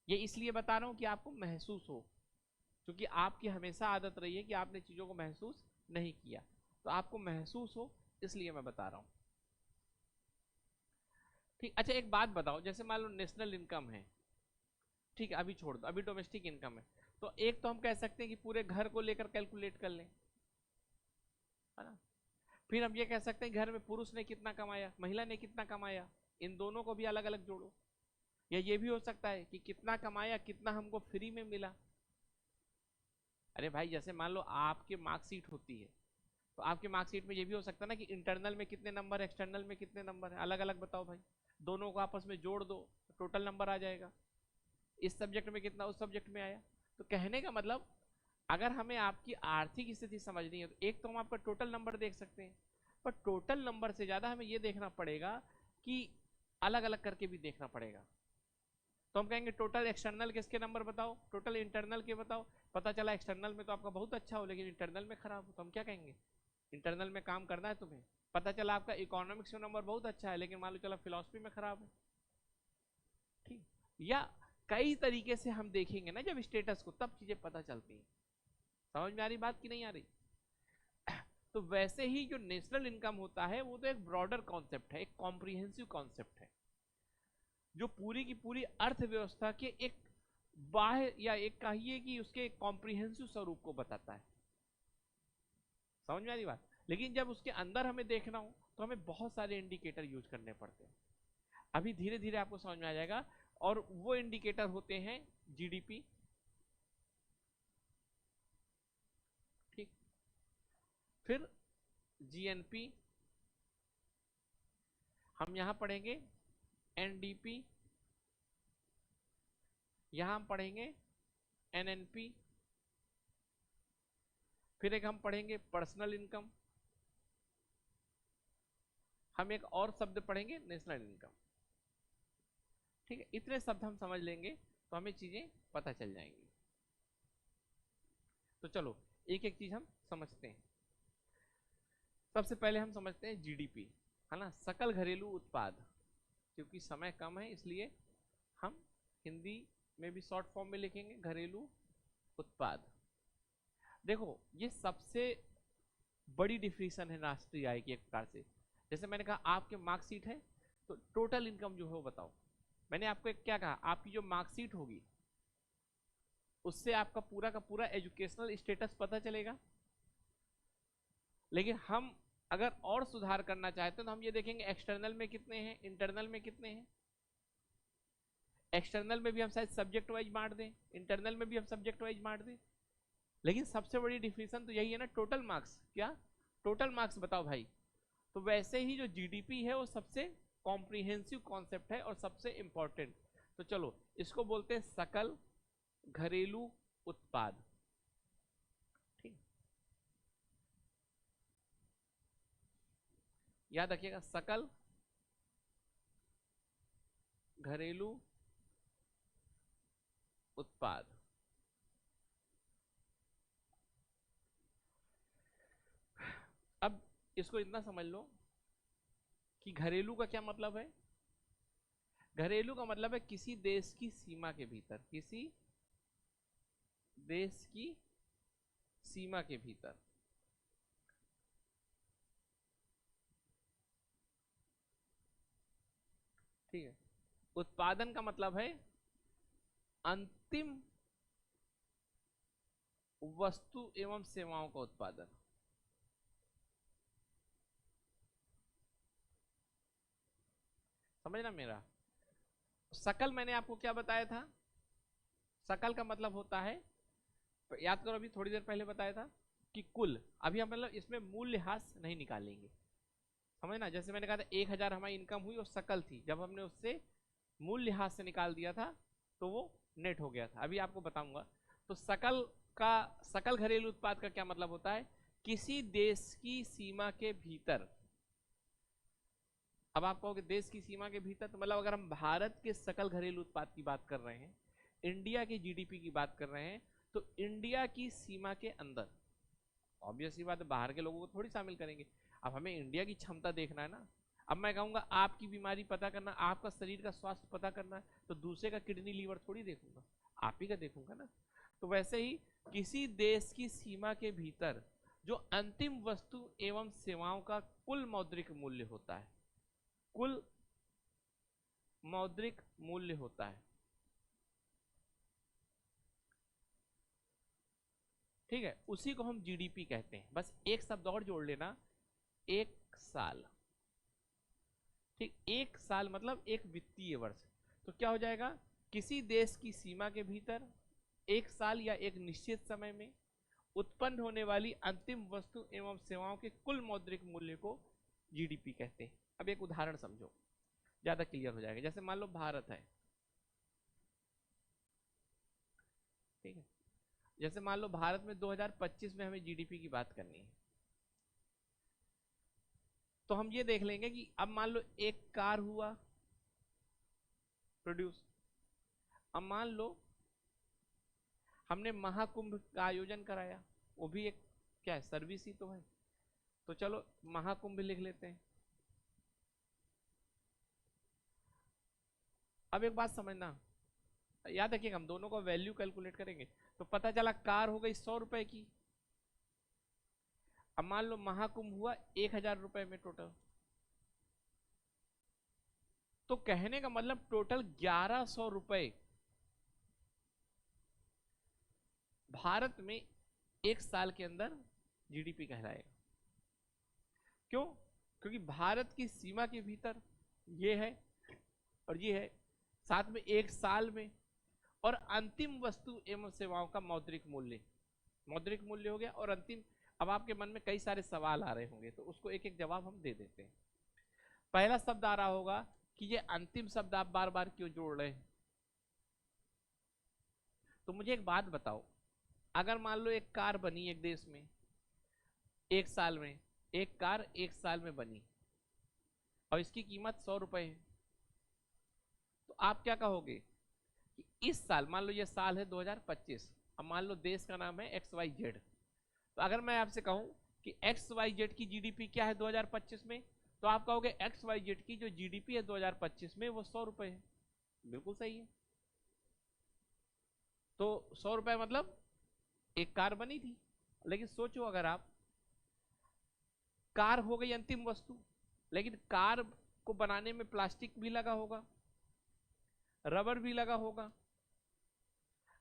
ये इसलिए बता रहा हूँ कि आपको महसूस हो, क्योंकि आपकी हमेशा आदत रही है कि आपने चीजों को महसूस नहीं किया, तो आपको महसूस हो इसलिए मैं बता रहा हूँ। ठीक, अच्छा एक बात बताओ, जैसे मान लो नेशनल इनकम है, ठीक है, अभी छोड़ दो, अभी डोमेस्टिक इनकम है। तो एक तो हम कह सकते हैं कि पूरे घर को लेकर कैलकुलेट कर लें, है ना। फिर हम ये कह सकते हैं घर में पुरुष ने कितना कमाया, महिला ने कितना कमाया, इन दोनों को भी अलग अलग जोड़ो। या ये भी हो सकता है कि कितना कमाया, कितना हमको फ्री में मिला। अरे भाई जैसे मान लो आपके मार्कशीट होती है, तो आपके मार्कशीट में ये भी हो सकता है ना कि इंटरनल में कितने नंबर, एक्सटर्नल में कितने नंबर है, अलग अलग बताओ भाई, दोनों को आपस में जोड़ दो, टोटल नंबर आ जाएगा, इस सब्जेक्ट में कितना, उस सब्जेक्ट में आया। तो कहने का मतलब अगर हमें आपकी आर्थिक स्थिति समझनी है तो एक तो हम आपका टोटल नंबर देख सकते हैं, पर टोटल नंबर से ज्यादा हमें यह देखना पड़ेगा कि अलग अलग करके भी देखना पड़ेगा। तो हम कहेंगे टोटल एक्सटर्नल किसके नंबर बताओ, टोटल इंटरनल के बताओ। पता चला एक्सटर्नल में तो आपका बहुत अच्छा हो लेकिन इंटरनल में खराब हो, तो हम क्या कहेंगे, इंटरनल में काम करना है तुम्हें। पता चला आपका इकोनॉमिक्स में नंबर बहुत अच्छा है लेकिन मान लो चला फिलॉसफी में खराब है, ठीक। या कई तरीके से हम देखेंगे ना जब स्टेटस को, तब चीजें पता चलती हैं। समझ में आ रही बात कि नहीं आ रही? तो वैसे ही जो नेशनल इनकम होता है वो तो एक ब्रॉडर कॉन्सेप्ट है, एक कॉम्प्रिहेंसिव कॉन्सेप्ट है, जो पूरी की पूरी अर्थव्यवस्था के एक बाह्य या एक कहिए कि उसके कॉम्प्रिहेंसिव स्वरूप को बताता है। समझ में आ रही बात? लेकिन जब उसके अंदर हमें देखना हो तो हमें बहुत सारे इंडिकेटर यूज करने पड़ते हैं। अभी धीरे धीरे आपको समझ में आ जाएगा। और वो इंडिकेटर होते हैं जीडीपी, ठीक, फिर जीएनपी, हम यहां पढ़ेंगे एनडीपी, यहां हम पढ़ेंगे एनएनपी, फिर एक हम पढ़ेंगे पर्सनल इनकम, हम एक और शब्द पढ़ेंगे नेशनल इनकम। ठीक है, इतने शब्द हम समझ लेंगे तो हमें चीजें पता चल जाएंगी। तो चलो एक एक चीज हम समझते हैं। सबसे पहले हम समझते हैं जीडीपी, है ना, सकल घरेलू उत्पाद। क्योंकि समय कम है इसलिए हम हिंदी में भी शॉर्ट फॉर्म में लिखेंगे घरेलू उत्पाद। देखो ये सबसे बड़ी डिफिनेशन है राष्ट्रीय आय की एक प्रकार से। जैसे मैंने कहा आपके मार्कशीट है तो टोटल इनकम जो है वो बताओ। मैंने आपको एक क्या कहा, आपकी जो मार्कशीट होगी उससे आपका पूरा का पूरा एजुकेशनल स्टेटस पता चलेगा। लेकिन हम अगर और सुधार करना चाहते हैं तो हम ये देखेंगे एक्सटर्नल में कितने हैं, इंटरनल में कितने हैं। एक्सटर्नल में भी हम शायद सब्जेक्ट वाइज बांट दें, इंटरनल में भी हम सब्जेक्ट वाइज बांट दें, लेकिन सबसे बड़ी डिफिनेशन तो यही है ना, टोटल मार्क्स। क्या टोटल मार्क्स बताओ भाई। तो वैसे ही जो जीडीपी है वो सबसे कॉम्प्रिहेंसिव कॉन्सेप्ट है और सबसे इंपॉर्टेंट। तो चलो इसको बोलते हैं सकल घरेलू उत्पाद, ठीक, याद रखिएगा सकल घरेलू उत्पाद। अब इसको इतना समझ लो कि घरेलू का क्या मतलब है। घरेलू का मतलब है किसी देश की सीमा के भीतर, किसी देश की सीमा के भीतर। ठीक है, उत्पादन का मतलब है अंतिम वस्तु एवं सेवाओं का उत्पादन। समझना मेरा। सकल मैंने आपको क्या बताया था, सकल का मतलब होता है, याद करो अभी थोड़ी देर पहले बताया था कि कुल। अभी हम मतलब इसमें मूल्यह्रास नहीं निकालेंगे, समझना। जैसे मैंने कहा था 1000 हमारी इनकम हुई और सकल थी, जब हमने उससे मूल्यह्रास से निकाल दिया था तो वो नेट हो गया था। अभी आपको बताऊंगा। तो सकल का, सकल घरेलू उत्पाद का क्या मतलब होता है, किसी देश की सीमा के भीतर। अब आप कहोगे देश की सीमा के भीतर, तो मतलब अगर हम भारत के सकल घरेलू उत्पाद की बात कर रहे हैं, इंडिया के जीडीपी की बात कर रहे हैं, तो इंडिया की सीमा के अंदर, ऑब्वियस सी बात है बाहर के लोगों को थोड़ी शामिल करेंगे। अब हमें इंडिया की क्षमता देखना है ना। अब मैं कहूंगा आपकी बीमारी पता करना, आपका शरीर का स्वास्थ्य पता करना है, तो दूसरे का किडनी लीवर थोड़ी देखूंगा, आप ही का देखूंगा ना। तो वैसे ही किसी देश की सीमा के भीतर जो अंतिम वस्तु एवं सेवाओं का कुल मौद्रिक मूल्य होता है, कुल मौद्रिक मूल्य होता है, ठीक है, उसी को हम जीडीपी कहते हैं। बस एक शब्द और जोड़ लेना, एक साल। ठीक, एक साल मतलब एक वित्तीय वर्ष। तो क्या हो जाएगा, किसी देश की सीमा के भीतर एक साल या एक निश्चित समय में उत्पन्न होने वाली अंतिम वस्तु एवं सेवाओं के कुल मौद्रिक मूल्य को जीडीपी कहते हैं। अब एक उदाहरण समझो, ज्यादा क्लियर हो जाएगा। जैसे मान लो भारत है, ठीक है, जैसे मान लो भारत में 2025 में हमें जीडीपी की बात करनी है, तो हम ये देख लेंगे कि अब मान लो एक कार हुआ प्रोड्यूस, अब मान लो हमने महाकुंभ का आयोजन कराया, वो भी एक क्या है, सर्विस ही तो है, तो चलो महाकुंभ लिख लेते हैं। अब एक बात समझना, याद रखिएगा हम दोनों का वैल्यू कैलकुलेट करेंगे, तो पता चला कार हो गई 100 रुपए की, अब मान लो महाकुंभ हुआ 1000 रुपए में टोटल, तो कहने का मतलब टोटल 1100 रुपए भारत में एक साल के अंदर जीडीपी कहलाएगा। क्यों? क्योंकि भारत की सीमा के भीतर ये है और ये है, साथ में एक साल में, और अंतिम वस्तु एवं सेवाओं का मौद्रिक मूल्य, मौद्रिक मूल्य हो गया, और अंतिम। अब आपके मन में कई सारे सवाल आ रहे होंगे, तो उसको एक एक जवाब हम दे देते हैं। पहला शब्द आ रहा होगा कि ये अंतिम शब्द आप बार बार क्यों जोड़ रहे हैं? तो मुझे एक बात बताओ, अगर मान लो एक कार बनी एक देश में एक साल में, एक कार एक साल में बनी और इसकी कीमत 100 रुपए है, तो आप क्या कहोगे कि इस साल, मान लो ये साल है 2025, अब मान लो देश का नाम है XYZ, तो अगर मैं आपसे कहूं कि XYZ की जीडीपी क्या है 2025 में, तो आप कहोगे XYZ की जो जीडीपी है 2025 में वो 100 रुपए है। बिल्कुल सही है। तो 100 रुपए मतलब एक कार बनी थी, लेकिन सोचो अगर आप, कार हो गई अंतिम वस्तु, लेकिन कार को बनाने में प्लास्टिक भी लगा होगा, रबर भी लगा होगा,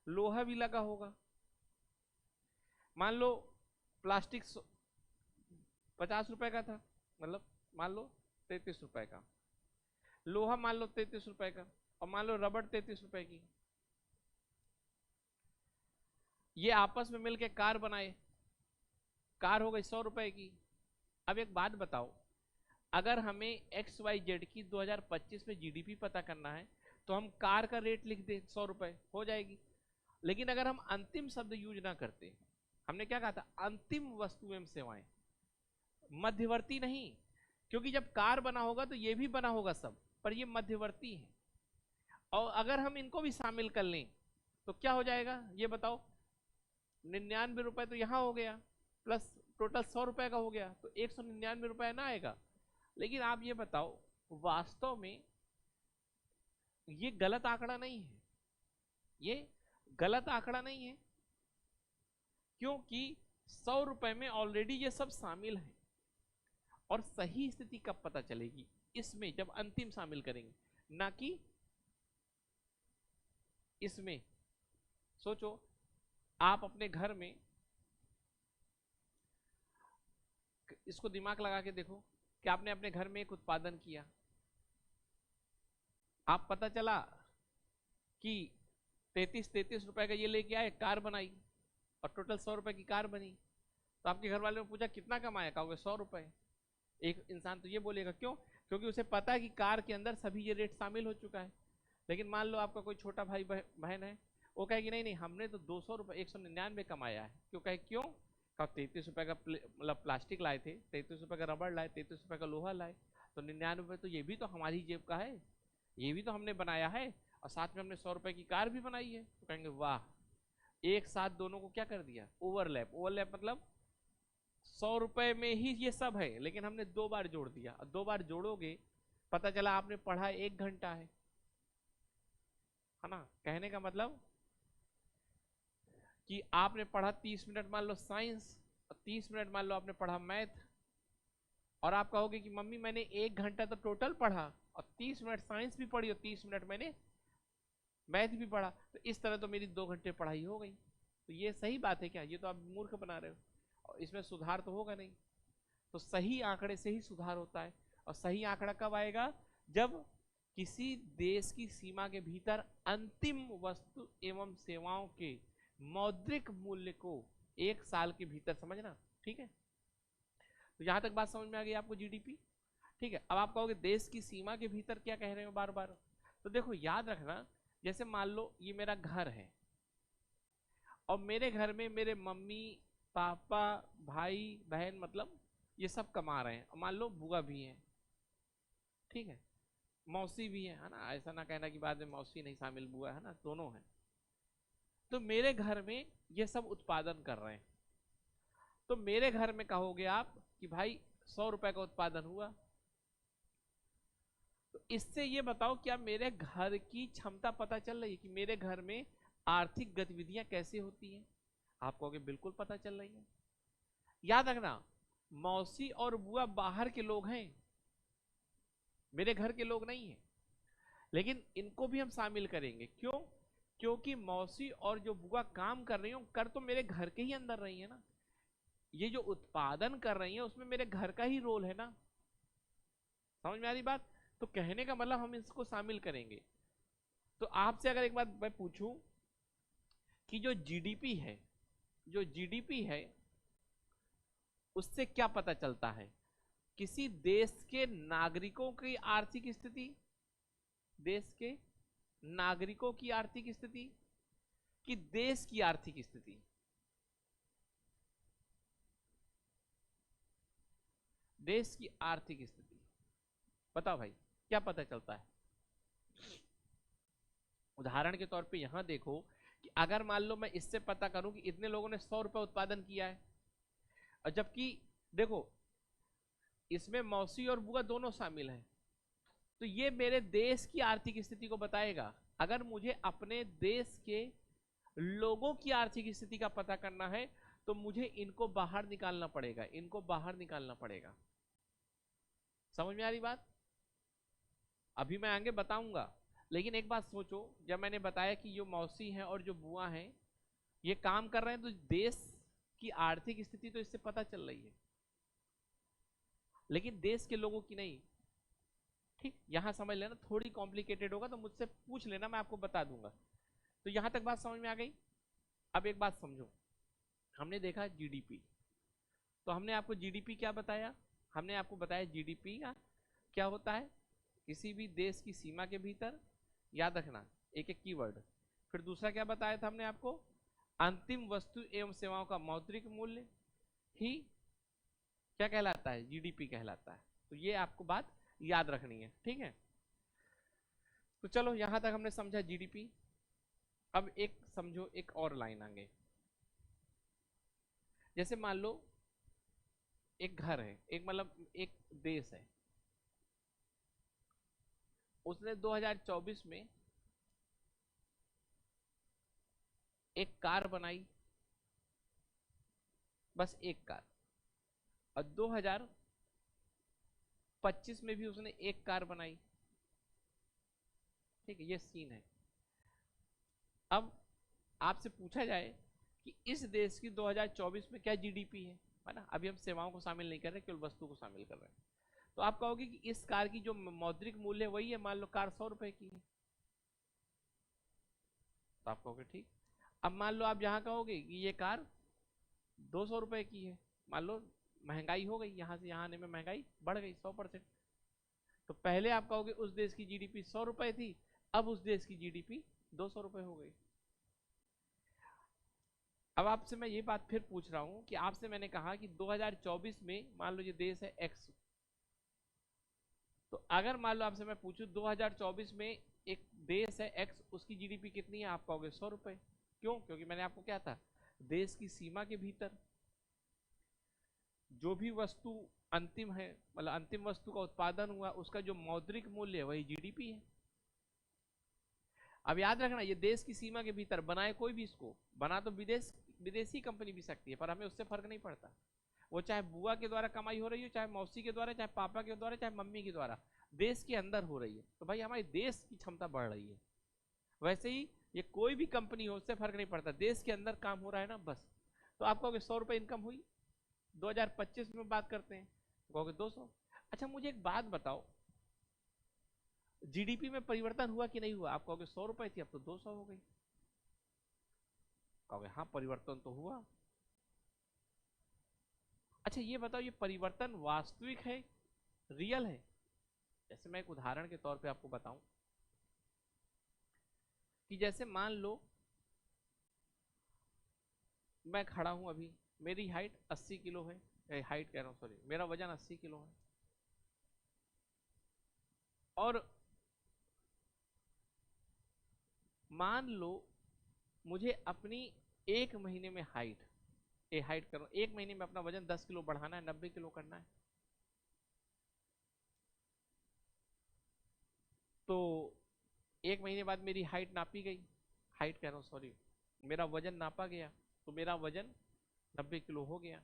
लोहा भी लगा होगा। मान लो प्लास्टिक 50 रुपए का था, मतलब मान लो 33 रुपए का, लोहा मान लो 33 रुपए का, और मान लो रबड़ 33 रुपए की, ये आपस में मिलके कार बनाए, कार हो गई 100 रुपए की। अब एक बात बताओ, अगर हमें XYZ की 2025 में जीडीपी पता करना है, तो हम कार का रेट लिख दें 100 रुपए, हो जाएगी। लेकिन अगर हम अंतिम शब्द यूज ना करते, हमने क्या कहा था, अंतिम वस्तु एवं सेवाएं, मध्यवर्ती नहीं, क्योंकि जब कार बना होगा तो ये भी बना होगा सब, पर ये मध्यवर्ती है, और अगर हम इनको भी शामिल कर लें तो क्या हो जाएगा ये बताओ, 99 रुपए तो यहां हो गया, प्लस टोटल 100 रुपए का हो गया, तो 199 रुपए ना आएगा। लेकिन आप ये बताओ, वास्तव में ये गलत आंकड़ा नहीं है, ये गलत आंकड़ा नहीं है, क्योंकि 100 रुपए में ऑलरेडी ये सब शामिल है, और सही स्थिति कब पता चलेगी, इसमें जब अंतिम शामिल करेंगे, ना कि इसमें। सोचो आप अपने घर में, इसको दिमाग लगा के देखो कि आपने अपने घर में एक उत्पादन किया, आप पता चला कि 33 रुपए का ये लेके आए, कार बनाई और टोटल 100 रुपए की कार बनी, तो आपके घर वाले ने पूछा कितना कमाया, कहोगे 100 रुपए। एक इंसान तो ये बोलेगा, क्यों? क्योंकि उसे पता है कि कार के अंदर सभी ये रेट शामिल हो चुका है। लेकिन मान लो आपका कोई छोटा भाई बहन है, वो कहेगी नहीं नहीं, हमने तो 200 रुपए 199 कमाया है। क्यों? कहे क्यों? कहा 33 रुपए का मतलब प्लास्टिक लाए थे, 33 रुपए का रबड़ लाए, 33 रुपए का लोहा लाए, तो 99 रुपए तो ये भी तो हमारी जेब का है, ये भी तो हमने बनाया है, और साथ में हमने 100 रुपए की कार भी बनाई है। तो कहेंगे वाह, एक साथ दोनों को क्या कर दिया, ओवरलैप। ओवरलैप मतलब 100 रुपए में ही ये सब है, लेकिन हमने 2 बार जोड़ दिया, और 2 बार जोड़ोगे पता चला आपने पढ़ा 1 घंटा है ना। कहने का मतलब कि आपने पढ़ा 30 मिनट मान लो साइंस, और 30 मिनट मान लो आपने पढ़ा मैथ, और आप कहोगे कि मम्मी मैंने 1 घंटा तो टोटल पढ़ा, और 30 मिनट साइंस भी पढ़ी, और 30 मिनट मैंने मैथ भी पढ़ा, तो इस तरह तो मेरी 2 घंटे पढ़ाई हो गई। तो ये सही बात है क्या? ये तो आप मूर्ख बना रहे हो, और इसमें सुधार तो होगा नहीं। तो सही आंकड़े से ही सुधार होता है, और सही आंकड़ा कब आएगा? जब किसी देश की सीमा के भीतर अंतिम वस्तु एवं सेवाओं के मौद्रिक मूल्य को 1 साल के भीतर समझना। ठीक है, तो यहां तक बात समझ में आ गई आपको जीडीपी। ठीक है, अब आप कहोगे देश की सीमा के भीतर क्या कह रहे हो बार बार। तो देखो याद रखना, जैसे मान लो ये मेरा घर है और मेरे घर में मेरे मम्मी पापा भाई बहन मतलब ये सब कमा रहे हैं, और मान लो बुआ भी है, ठीक है, मौसी भी है ना, ऐसा ना कहना कि बाद में मौसी नहीं शामिल, बुआ है ना, दोनों है। तो मेरे घर में ये सब उत्पादन कर रहे हैं, तो मेरे घर में कहोगे आप कि भाई 100 रुपए का उत्पादन हुआ। तो इससे ये बताओ क्या मेरे घर की क्षमता पता चल रही है कि मेरे घर में आर्थिक गतिविधियां कैसे होती हैं। आप कहोगे बिल्कुल पता चल रही है। याद रखना, मौसी और बुआ बाहर के लोग हैं, मेरे घर के लोग नहीं हैं, लेकिन इनको भी हम शामिल करेंगे। क्यों? क्योंकि मौसी और जो बुआ काम कर रही हो कर तो मेरे घर के ही अंदर रही है ना, ये जो उत्पादन कर रही है उसमें मेरे घर का ही रोल है ना। समझ में आ रही बात? तो कहने का मतलब हम इसको शामिल करेंगे। तो आपसे अगर एक बात मैं पूछूं कि जो जीडीपी है, जो जीडीपी है उससे क्या पता चलता है? किसी देश के नागरिकों की आर्थिक स्थिति, देश के नागरिकों की आर्थिक स्थिति कि देश की आर्थिक स्थिति? देश की आर्थिक स्थिति। बताओ भाई क्या पता चलता है? उदाहरण के तौर पे यहां देखो कि अगर मान लो मैं इससे पता करूं कि इतने लोगों ने 100 रुपए उत्पादन किया है, और जबकि देखो इसमें मौसी और बुआ दोनों शामिल हैं, तो ये मेरे देश की आर्थिक स्थिति को बताएगा। अगर मुझे अपने देश के लोगों की आर्थिक स्थिति का पता करना है तो मुझे इनको बाहर निकालना पड़ेगा, इनको बाहर निकालना पड़ेगा। समझ में आ रही बात? अभी मैं आगे बताऊंगा, लेकिन एक बात सोचो, जब मैंने बताया कि जो मौसी हैं और जो बुआ हैं ये काम कर रहे हैं, तो देश की आर्थिक स्थिति तो इससे पता चल रही है, लेकिन देश के लोगों की नहीं। ठीक, यहां समझ लेना, थोड़ी कॉम्प्लिकेटेड होगा तो मुझसे पूछ लेना, मैं आपको बता दूंगा। तो यहां तक बात समझ में आ गई। अब एक बात समझो, हमने देखा जीडीपी, तो हमने आपको जीडीपी क्या बताया? हमने आपको बताया जीडीपी का क्या होता है, किसी भी देश की सीमा के भीतर, याद रखना एक एक कीवर्ड। फिर दूसरा क्या बताया था हमने आपको? अंतिम वस्तु एवं सेवाओं का मौद्रिक मूल्य ही क्या कहलाता है? जीडीपी कहलाता है। तो ये आपको बात याद रखनी है, ठीक है। तो चलो यहां तक हमने समझा जीडीपी। अब एक समझो एक और लाइन आगे, जैसे मान लो एक घर है, एक मतलब एक देश है, उसने 2024 में एक कार बनाई, बस एक कार, और 2025 में भी उसने एक कार बनाई। ठीक है, ये सीन है। अब आपसे पूछा जाए कि इस देश की 2024 में क्या जीडीपी है ना, अभी हम सेवाओं को शामिल नहीं कर रहे, केवल वस्तु को शामिल कर रहे हैं। तो आप कहोगे कि इस कार की जो मौद्रिक मूल्य है वही है, मान लो कार 100 रुपए की है, तो आप कहोगे ठीक। अब मान लो आप यहाँ कहोगे कि ये कार 200 रुपए की है, मान लो महंगाई हो गई, यहाँ से यहाँ आने में महंगाई बढ़ गई 100%, तो पहले आप कहोगे उस देश की जीडीपी 100 रुपए थी, अब उस देश की जीडीपी 200 रुपए हो गई। अब आपसे मैं ये बात फिर पूछ रहा हूं कि आपसे मैंने कहा कि 2024 में मान लो ये देश है एक्स, तो अगर मान लो आपसे मैं पूछूं 2024 में एक देश है एक्स, उसकी जीडीपी कितनी है, आप कहोगे 100 रुपए। क्यों? क्योंकि मैंने आपको क्या था, देश की सीमा के भीतर जो भी वस्तु अंतिम है, मतलब अंतिम वस्तु का उत्पादन हुआ, उसका जो मौद्रिक मूल्य है वही जीडीपी है। अब याद रखना, ये देश की सीमा के भीतर बनाए कोई भी, इसको बना तो विदेशी कंपनी भी सकती है, पर हमें उससे फर्क नहीं पड़ता, वो चाहे बुआ के द्वारा कमाई हो रही हो, चाहे मौसी के द्वारा, चाहे पापा के द्वारा, चाहे मम्मी के द्वारा, देश के अंदर हो रही है, तो भाई हमारे देश की क्षमता बढ़ रही है। वैसे ही ये कोई भी कंपनी हो, उससे फर्क नहीं पड़ता, देश के अंदर काम हो रहा है ना, बस। तो आप कहोगे 100 रुपए इनकम हुई, 2025 में बात करते हैं, कहोगे 200। अच्छा मुझे एक बात बताओ, जीडीपी में परिवर्तन हुआ कि नहीं हुआ? आप कहोगे 100 रुपए थी अब तो 200 हो गई। कहोगे हाँ परिवर्तन तो हुआ। अच्छा ये बताओ, ये परिवर्तन वास्तविक है, रियल है? जैसे मैं एक उदाहरण के तौर पे आपको बताऊं कि जैसे मान लो मैं खड़ा हूं अभी, मेरी हाइट 80 किलो है, हाइट कह रहा हूं सॉरी, मेरा वजन 80 किलो है, और मान लो मुझे अपनी एक महीने में हाइट कर रहा हूं, एक महीने में अपना वजन 10 किलो बढ़ाना है, 90 किलो करना है। तो एक महीने बाद मेरी हाइट नापी गई, हाइट कह रहा हूं सॉरी, मेरा वजन नापा गया, तो मेरा वजन 90 किलो हो गया।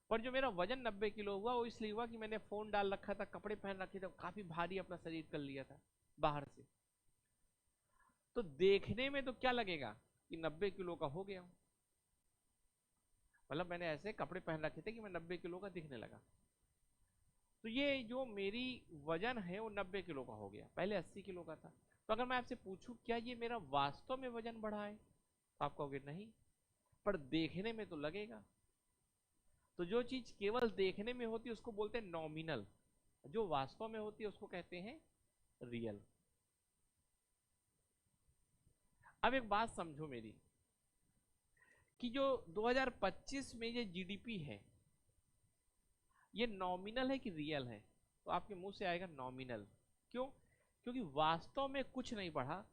पर जो मेरा वजन 90 किलो हुआ वो इसलिए हुआ कि मैंने फोन डाल रखा था, कपड़े पहन रखे थे, काफी भारी अपना शरीर कर लिया था बाहर से। तो देखने में तो क्या लगेगा कि 90 किलो का हो गया हूं, मतलब मैंने ऐसे कपड़े पहन रखे थे कि मैं 90 किलो का दिखने लगा। तो ये जो मेरी वजन है वो 90 किलो का हो गया, पहले 80 किलो का था। तो अगर मैं आपसे पूछूं क्या ये मेरा वास्तव में वजन बढ़ा है, तो आप कहोगे नहीं, पर देखने में तो लगेगा। तो जो चीज केवल देखने में होती है उसको बोलते हैं नॉमिनल, जो वास्तव में होती है उसको कहते हैं रियल। अब एक बात समझो मेरी, कि जो 2025 में ये जीडीपी है ये नॉमिनल है कि रियल है? तो आपके मुंह से आएगा नॉमिनल। क्यों? क्योंकि वास्तव में कुछ नहीं बढ़ा,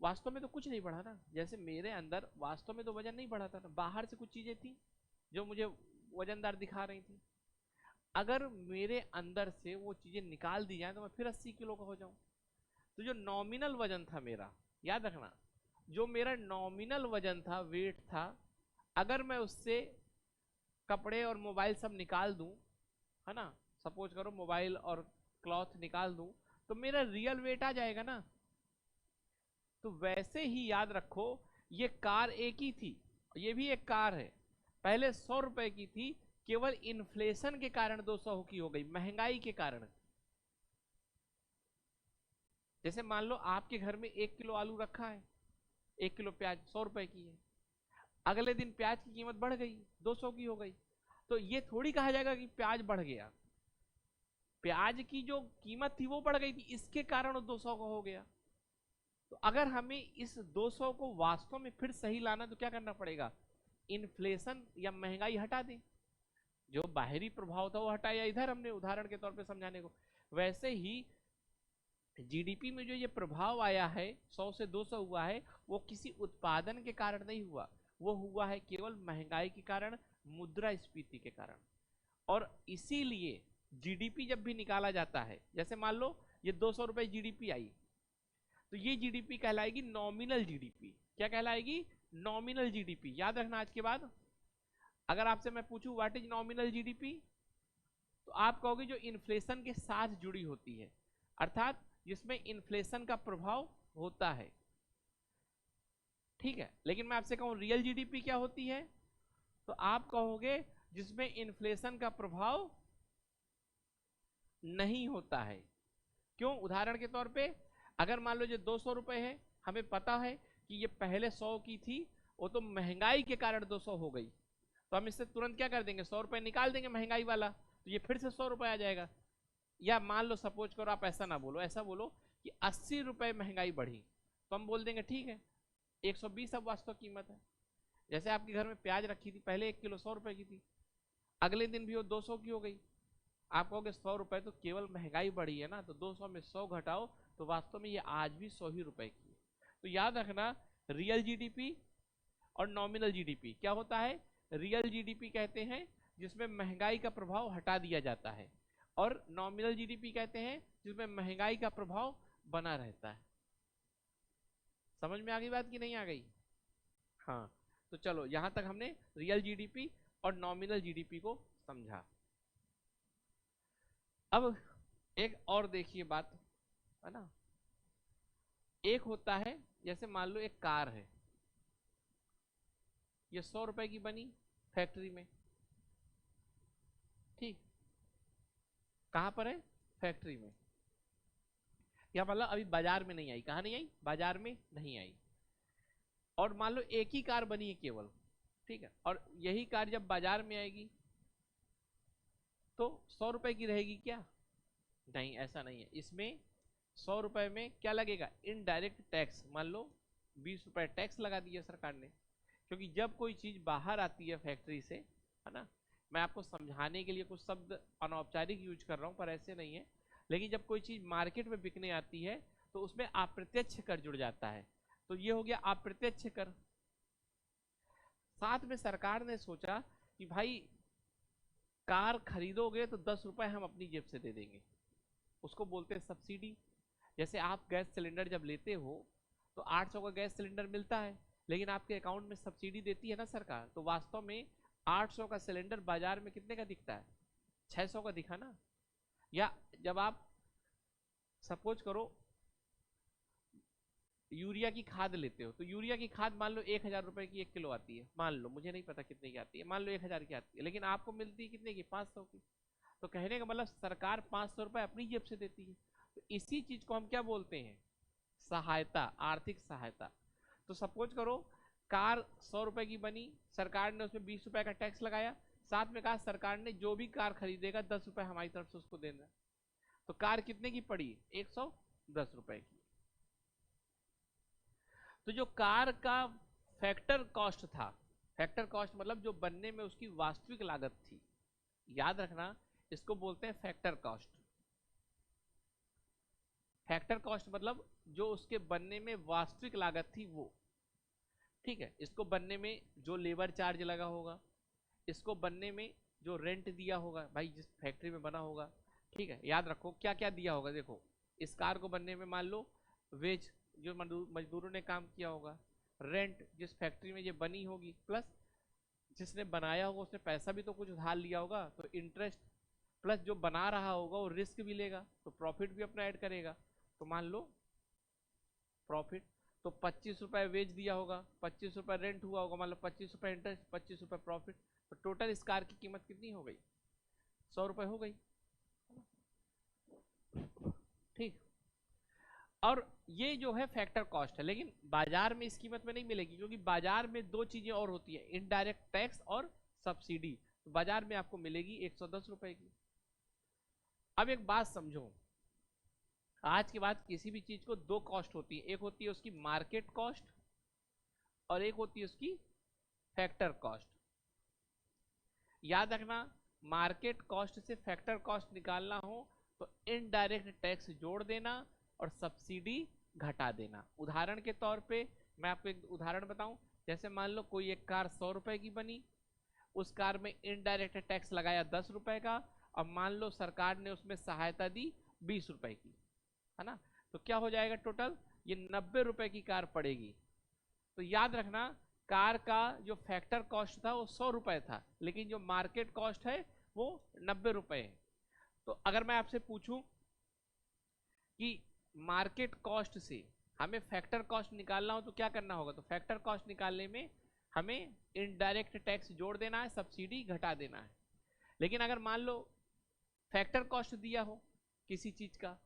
वास्तव में तो कुछ नहीं बढ़ा ना। जैसे मेरे अंदर वास्तव में तो वजन नहीं बढ़ा था ना, बाहर से कुछ चीजें थी जो मुझे वजनदार दिखा रही थी। अगर मेरे अंदर से वो चीजें निकाल दी जाए तो मैं फिर 80 किलो का हो जाऊं। तो जो नॉमिनल वजन था मेरा, याद रखना, जो मेरा नॉमिनल वजन था, वेट था, अगर मैं उससे कपड़े और मोबाइल सब निकाल दूं, है ना, सपोज करो मोबाइल और क्लॉथ निकाल दूं, तो मेरा रियल वेट आ जाएगा ना। तो वैसे ही याद रखो, ये कार एक ही थी, ये भी एक कार है, पहले 100 रुपए की थी, केवल इन्फ्लेशन के कारण 200 की हो गई, महंगाई के कारण। जैसे मान लो आपके घर में 1 किलो आलू रखा है, 1 किलो प्याज 100 रुपए की है, अगले दिन प्याज की कीमत बढ़ गई, 200 की हो गई। तो ये थोड़ी कहा जाएगा कि प्याज बढ़ गया, प्याज की जो कीमत थी वो बढ़ गई थी, इसके कारण 200 का हो गया। तो अगर हमें इस 200 को वास्तव में फिर सही लाना तो क्या करना पड़ेगा? इन्फ्लेशन या महंगाई हटा दें, जो बाहरी प्रभाव था वो हटाया, इधर हमने उदाहरण के तौर पे समझाने को। वैसे ही जीडीपी में जो ये प्रभाव आया है, 100 से 200 हुआ है, वो किसी उत्पादन के कारण नहीं हुआ, वो हुआ है केवल महंगाई के कारण, मुद्रास्फीति के कारण। और इसीलिए जीडीपी जब भी निकाला जाता है, जैसे मान लो ये 200 रुपए जीडीपी आई, तो ये जीडीपी कहलाएगी नॉमिनल जीडीपी। क्या कहलाएगी? Nominal GDP. याद रखना आज के बाद अगर आपसे मैं पूछूं व्हाट इज नॉमिनल जीडीपी, तो आप कहोगे जो इन्फ्लेशन के साथ जुड़ी होती है, अर्थात जिसमें इन्फ्लेशन का प्रभाव होता है। ठीक है, लेकिन मैं आपसे कहूं रियल जीडीपी क्या होती है, तो आप कहोगे जिसमें इन्फ्लेशन का प्रभाव नहीं होता है। क्यों? उदाहरण के तौर पे अगर मान लो जो 200 रुपए है, हमें पता है कि ये पहले 100 की थी, वो तो महंगाई के कारण 200 हो गई, तो हम इससे तुरंत क्या कर देंगे, 100 रुपए निकाल देंगे महंगाई वाला, तो ये फिर से 100 रुपए आ जाएगा। या मान लो सपोज करो, आप ऐसा ना बोलो, ऐसा बोलो कि 80 रुपए महंगाई बढ़ी, तो हम बोल देंगे ठीक है 120 अब वास्तव कीमत है। जैसे आपके घर में प्याज रखी थी, पहले 1 किलो 100 रुपए की थी, अगले दिन भी वो 200 की हो गई। आप कहोगे 100 रुपए तो केवल महंगाई बढ़ी है ना, तो 200 में 100 घटाओ, तो वास्तव में ये आज भी 100 ही रुपए की है। तो याद रखना, रियल जीडीपी और नॉमिनल जीडीपी क्या होता है? रियल जीडीपी कहते हैं जिसमें महंगाई का प्रभाव हटा दिया जाता है, और नॉमिनल जीडीपी कहते हैं जिसमें महंगाई का प्रभाव बना रहता है। समझ में आ गई बात कि नहीं आ गई? हाँ, तो चलो यहां तक हमने रियल जीडीपी और नॉमिनल जीडीपी को समझा। अब एक और देखिए बात, है ना, एक होता है जैसे मान लो एक कार है, ये 100 रुपए की बनी फैक्ट्री में, ठीक, कहाँ पर है? फैक्ट्री में। या मतलब अभी बाजार में नहीं आई। कहाँ नहीं आई? बाजार में नहीं आई। और मान लो एक ही कार बनी है केवल, ठीक है, और यही कार जब बाजार में आएगी तो 100 रुपए की रहेगी क्या? नहीं, ऐसा नहीं है। इसमें 100 रुपए में क्या लगेगा? Indirect tax. मान लो 20 रुपए टैक्स लगा दिया सरकार ने, क्योंकि जब कोई चीज बाहर आती है फैक्ट्री से, है ना, मैं आपको समझाने के लिए कुछ शब्द अनौपचारिक यूज कर रहा हूँ पर ऐसे नहीं है, लेकिन जब कोई चीज मार्केट में बिकने आती है तो उसमें अप्रत्यक्ष कर जुड़ जाता है। तो ये हो गया अप्रत्यक्ष कर। साथ में सरकार ने सोचा कि भाई कार खरीदोगे तो 10 रुपए हम अपनी जेब से दे देंगे, उसको बोलते हैं सब्सिडी। जैसे आप गैस सिलेंडर जब लेते हो तो 800 का गैस सिलेंडर मिलता है, लेकिन आपके अकाउंट में सब्सिडी देती है ना सरकार, तो वास्तव में 800 का सिलेंडर बाजार में कितने का दिखता है? 600 का दिखा ना। या जब आप सपोज करो यूरिया की खाद लेते हो, तो यूरिया की खाद मान लो 1000 रुपए की 1 किलो आती है, मान लो, मुझे नहीं पता कितने की आती है, मान लो 1000 की आती है, लेकिन आपको मिलती है कितने की? 500 की। तो कहने का मतलब सरकार 500 रुपए अपनी जेब से देती है। तो इसी चीज को हम क्या बोलते हैं? सहायता, आर्थिक सहायता। तो सपोज करो कार 100 रुपए की बनी, सरकार ने उसमें 20 रुपए का टैक्स लगाया, साथ में कहा सरकार ने जो भी कार खरीदेगा 10 रुपए हमारी तरफ से उसको देना। तो कार कितने की पड़ी? 110 रुपए की। तो जो कार का फैक्टर कॉस्ट था, फैक्टर कॉस्ट मतलब जो बनने में उसकी वास्तविक लागत थी, याद रखना इसको बोलते हैं फैक्टर कॉस्ट। फैक्टर कॉस्ट मतलब जो उसके बनने में वास्तविक लागत थी वो, ठीक है। इसको बनने में जो लेबर चार्ज लगा होगा, इसको बनने में जो रेंट दिया होगा भाई जिस फैक्ट्री में बना होगा, ठीक है, याद रखो क्या क्या दिया होगा। देखो इस कार को बनने में मान लो वेज जो मजदूरों ने काम किया होगा, रेंट जिस फैक्ट्री में ये बनी होगी, प्लस जिसने बनाया होगा उसने पैसा भी तो कुछ उधार लिया होगा, तो इंटरेस्ट, प्लस जो बना रहा होगा वो रिस्क भी लेगा तो प्रॉफिट भी अपना ऐड करेगा। तो मान लो प्रॉफिट, तो 25 रुपए वेज दिया होगा, 25 रुपए रेंट हुआ होगा, मान लो 25 रुपए इंटरेस्ट, 25 रुपए प्रॉफिट, तो टोटल इस कार की कीमत कितनी हो गई? 100 रुपए हो गई, ठीक। और ये जो है फैक्टर कॉस्ट है, लेकिन बाजार में इस कीमत में नहीं मिलेगी, क्योंकि बाजार में दो चीजें और होती है, इनडायरेक्ट टैक्स और सब्सिडी। तो बाजार में आपको मिलेगी 110 रुपए की। अब एक बात समझो, आज के बाद किसी भी चीज को दो कॉस्ट होती है, एक होती है उसकी मार्केट कॉस्ट और एक होती है उसकी फैक्टर कॉस्ट। याद रखना, मार्केट कॉस्ट से फैक्टर कॉस्ट निकालना हो तो इनडायरेक्ट टैक्स जोड़ देना और सब्सिडी घटा देना। उदाहरण के तौर पे मैं आपको एक उदाहरण बताऊं, जैसे मान लो कोई एक कार 100 रुपए की बनी, उस कार में इनडायरेक्ट टैक्स लगाया 10 रुपए का, और मान लो सरकार ने उसमें सहायता दी 20 रुपए की, है ना, तो क्या हो जाएगा टोटल? ये 90 रुपए की कार पड़ेगी। तो याद रखना कार का जो फैक्टर कॉस्ट था वो 100 रुपए था, लेकिन जो मार्केट कॉस्ट है वो 90 रुपए है। तो अगर मैं आपसे पूछूं कि मार्केट कॉस्ट से हमें फैक्टर कॉस्ट निकालना हो तो क्या करना होगा, तो फैक्टर कॉस्ट निकालने में हमें इनडायरेक्ट टैक्स जोड़ देना है, सब्सिडी घटा देना है। लेकिन अगर मान लो फैक्टर कॉस्ट दिया हो किसी चीज का,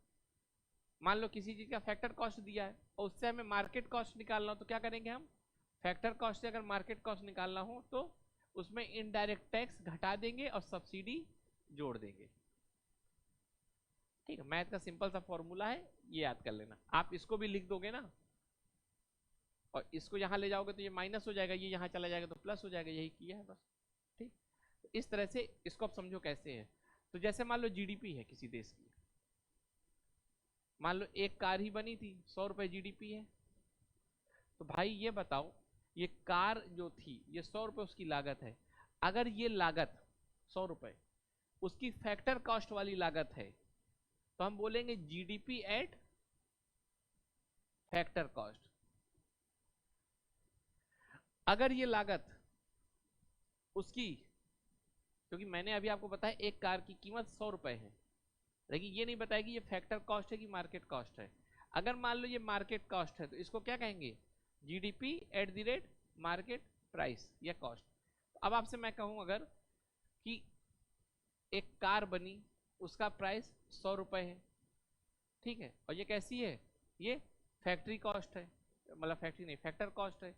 मान लो किसी चीज का फैक्टर कॉस्ट दिया है और उससे हमें मार्केट कॉस्ट निकालना हो तो क्या करेंगे हम? फैक्टर कॉस्ट से अगर मार्केट कॉस्ट निकालना हो तो उसमें इनडायरेक्ट टैक्स घटा देंगे और सब्सिडी जोड़ देंगे, ठीक है। मैथ का सिंपल सा फॉर्मूला है, ये याद कर लेना। आप इसको भी लिख दोगे ना और इसको यहां ले जाओगे तो ये माइनस हो जाएगा, ये यहां चला जाएगा तो प्लस हो जाएगा, यही किया है बस, ठीक। तो इस तरह से इसको आप समझो कैसे है। तो जैसे मान लो जीडीपी है किसी देश की, मान लो एक कार ही बनी थी, 100 रुपए जीडीपी है, तो भाई ये बताओ ये कार जो थी ये 100 रुपए उसकी लागत है, अगर ये लागत 100 रुपए उसकी फैक्टर कॉस्ट वाली लागत है तो हम बोलेंगे जीडीपी एट फैक्टर कॉस्ट। अगर ये लागत उसकी, क्योंकि मैंने अभी आपको बताया एक कार की कीमत 100 रुपए है, लेकिन ये नहीं बताया कि ये फैक्टर कॉस्ट है कि मार्केट कॉस्ट है। अगर मान लो ये मार्केट कॉस्ट है तो इसको क्या कहेंगे? GDP at the rate market price या कॉस्ट। अब आपसे मैं कहूं अगर कि एक कार बनी उसका प्राइस 100 रुपए है, ठीक है, और ये कैसी है, ये फैक्ट्री कॉस्ट है, मतलब फैक्ट्री नहीं, फैक्टर कॉस्ट है।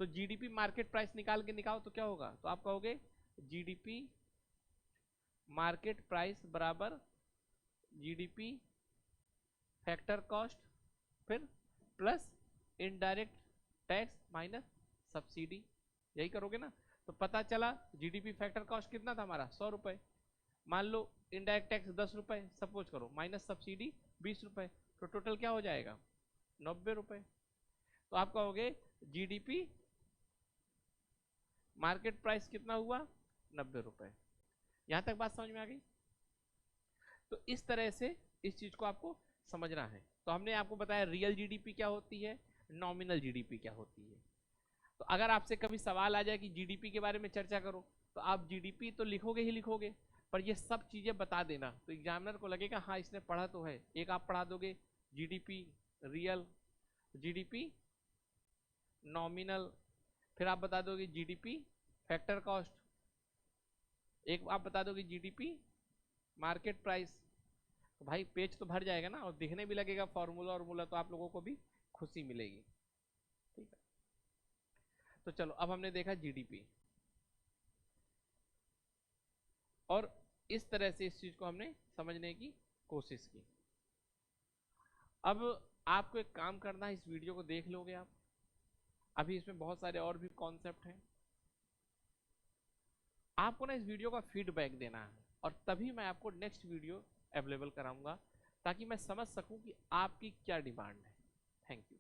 तो जीडीपी मार्केट प्राइस निकाल के निकालो तो क्या होगा, तो आप कहोगे जीडीपी मार्केट प्राइस बराबर जीडीपी फैक्टर कॉस्ट फिर plus indirect tax minus subsidy, यही करोगे ना। तो पता चला जीडीपी फैक्टर कॉस्ट कितना था हमारा 100 रुपए, मान लो इनडायरेक्ट टैक्स 10 रुपए सपोज करो, माइनस सब्सिडी 20 रुपए, तो टोटल क्या हो जाएगा 90 रुपए। तो आप कहोगे जीडीपी मार्केट प्राइस कितना हुआ 90 रुपए। यहां तक बात समझ में आ गई। तो इस तरह से इस चीज को आपको समझना है। तो हमने आपको बताया रियल जीडीपी क्या होती है, नॉमिनल जीडीपी क्या होती है। तो अगर आपसे कभी सवाल आ जाए कि जीडीपी के बारे में चर्चा करो, तो आप जीडीपी तो लिखोगे ही लिखोगे, पर ये सब चीजें बता देना, तो एग्जामिनर को लगेगा हाँ इसने पढ़ा तो है। एक आप पढ़ा दोगे जीडीपी रियल, जीडीपी नॉमिनल, फिर आप बता दोगे जीडीपी फैक्टर कॉस्ट, एक आप बता दोगे जीडीपी मार्केट प्राइस। तो भाई पेज तो भर जाएगा ना, और दिखने भी लगेगा फॉर्मूला और तो आप लोगों को भी खुशी मिलेगी, ठीक है। तो चलो अब हमने देखा जीडीपी, और इस तरह से इस चीज को हमने समझने की कोशिश की। अब आपको एक काम करना है, इस वीडियो को देख लोगे आप, अभी इसमें बहुत सारे और भी कॉन्सेप्ट हैं, आपको ना इस वीडियो का फीडबैक देना है, और तभी मैं आपको नेक्स्ट वीडियो अवेलेबल कराऊंगा, ताकि मैं समझ सकूं कि आपकी क्या डिमांड है। Thank you.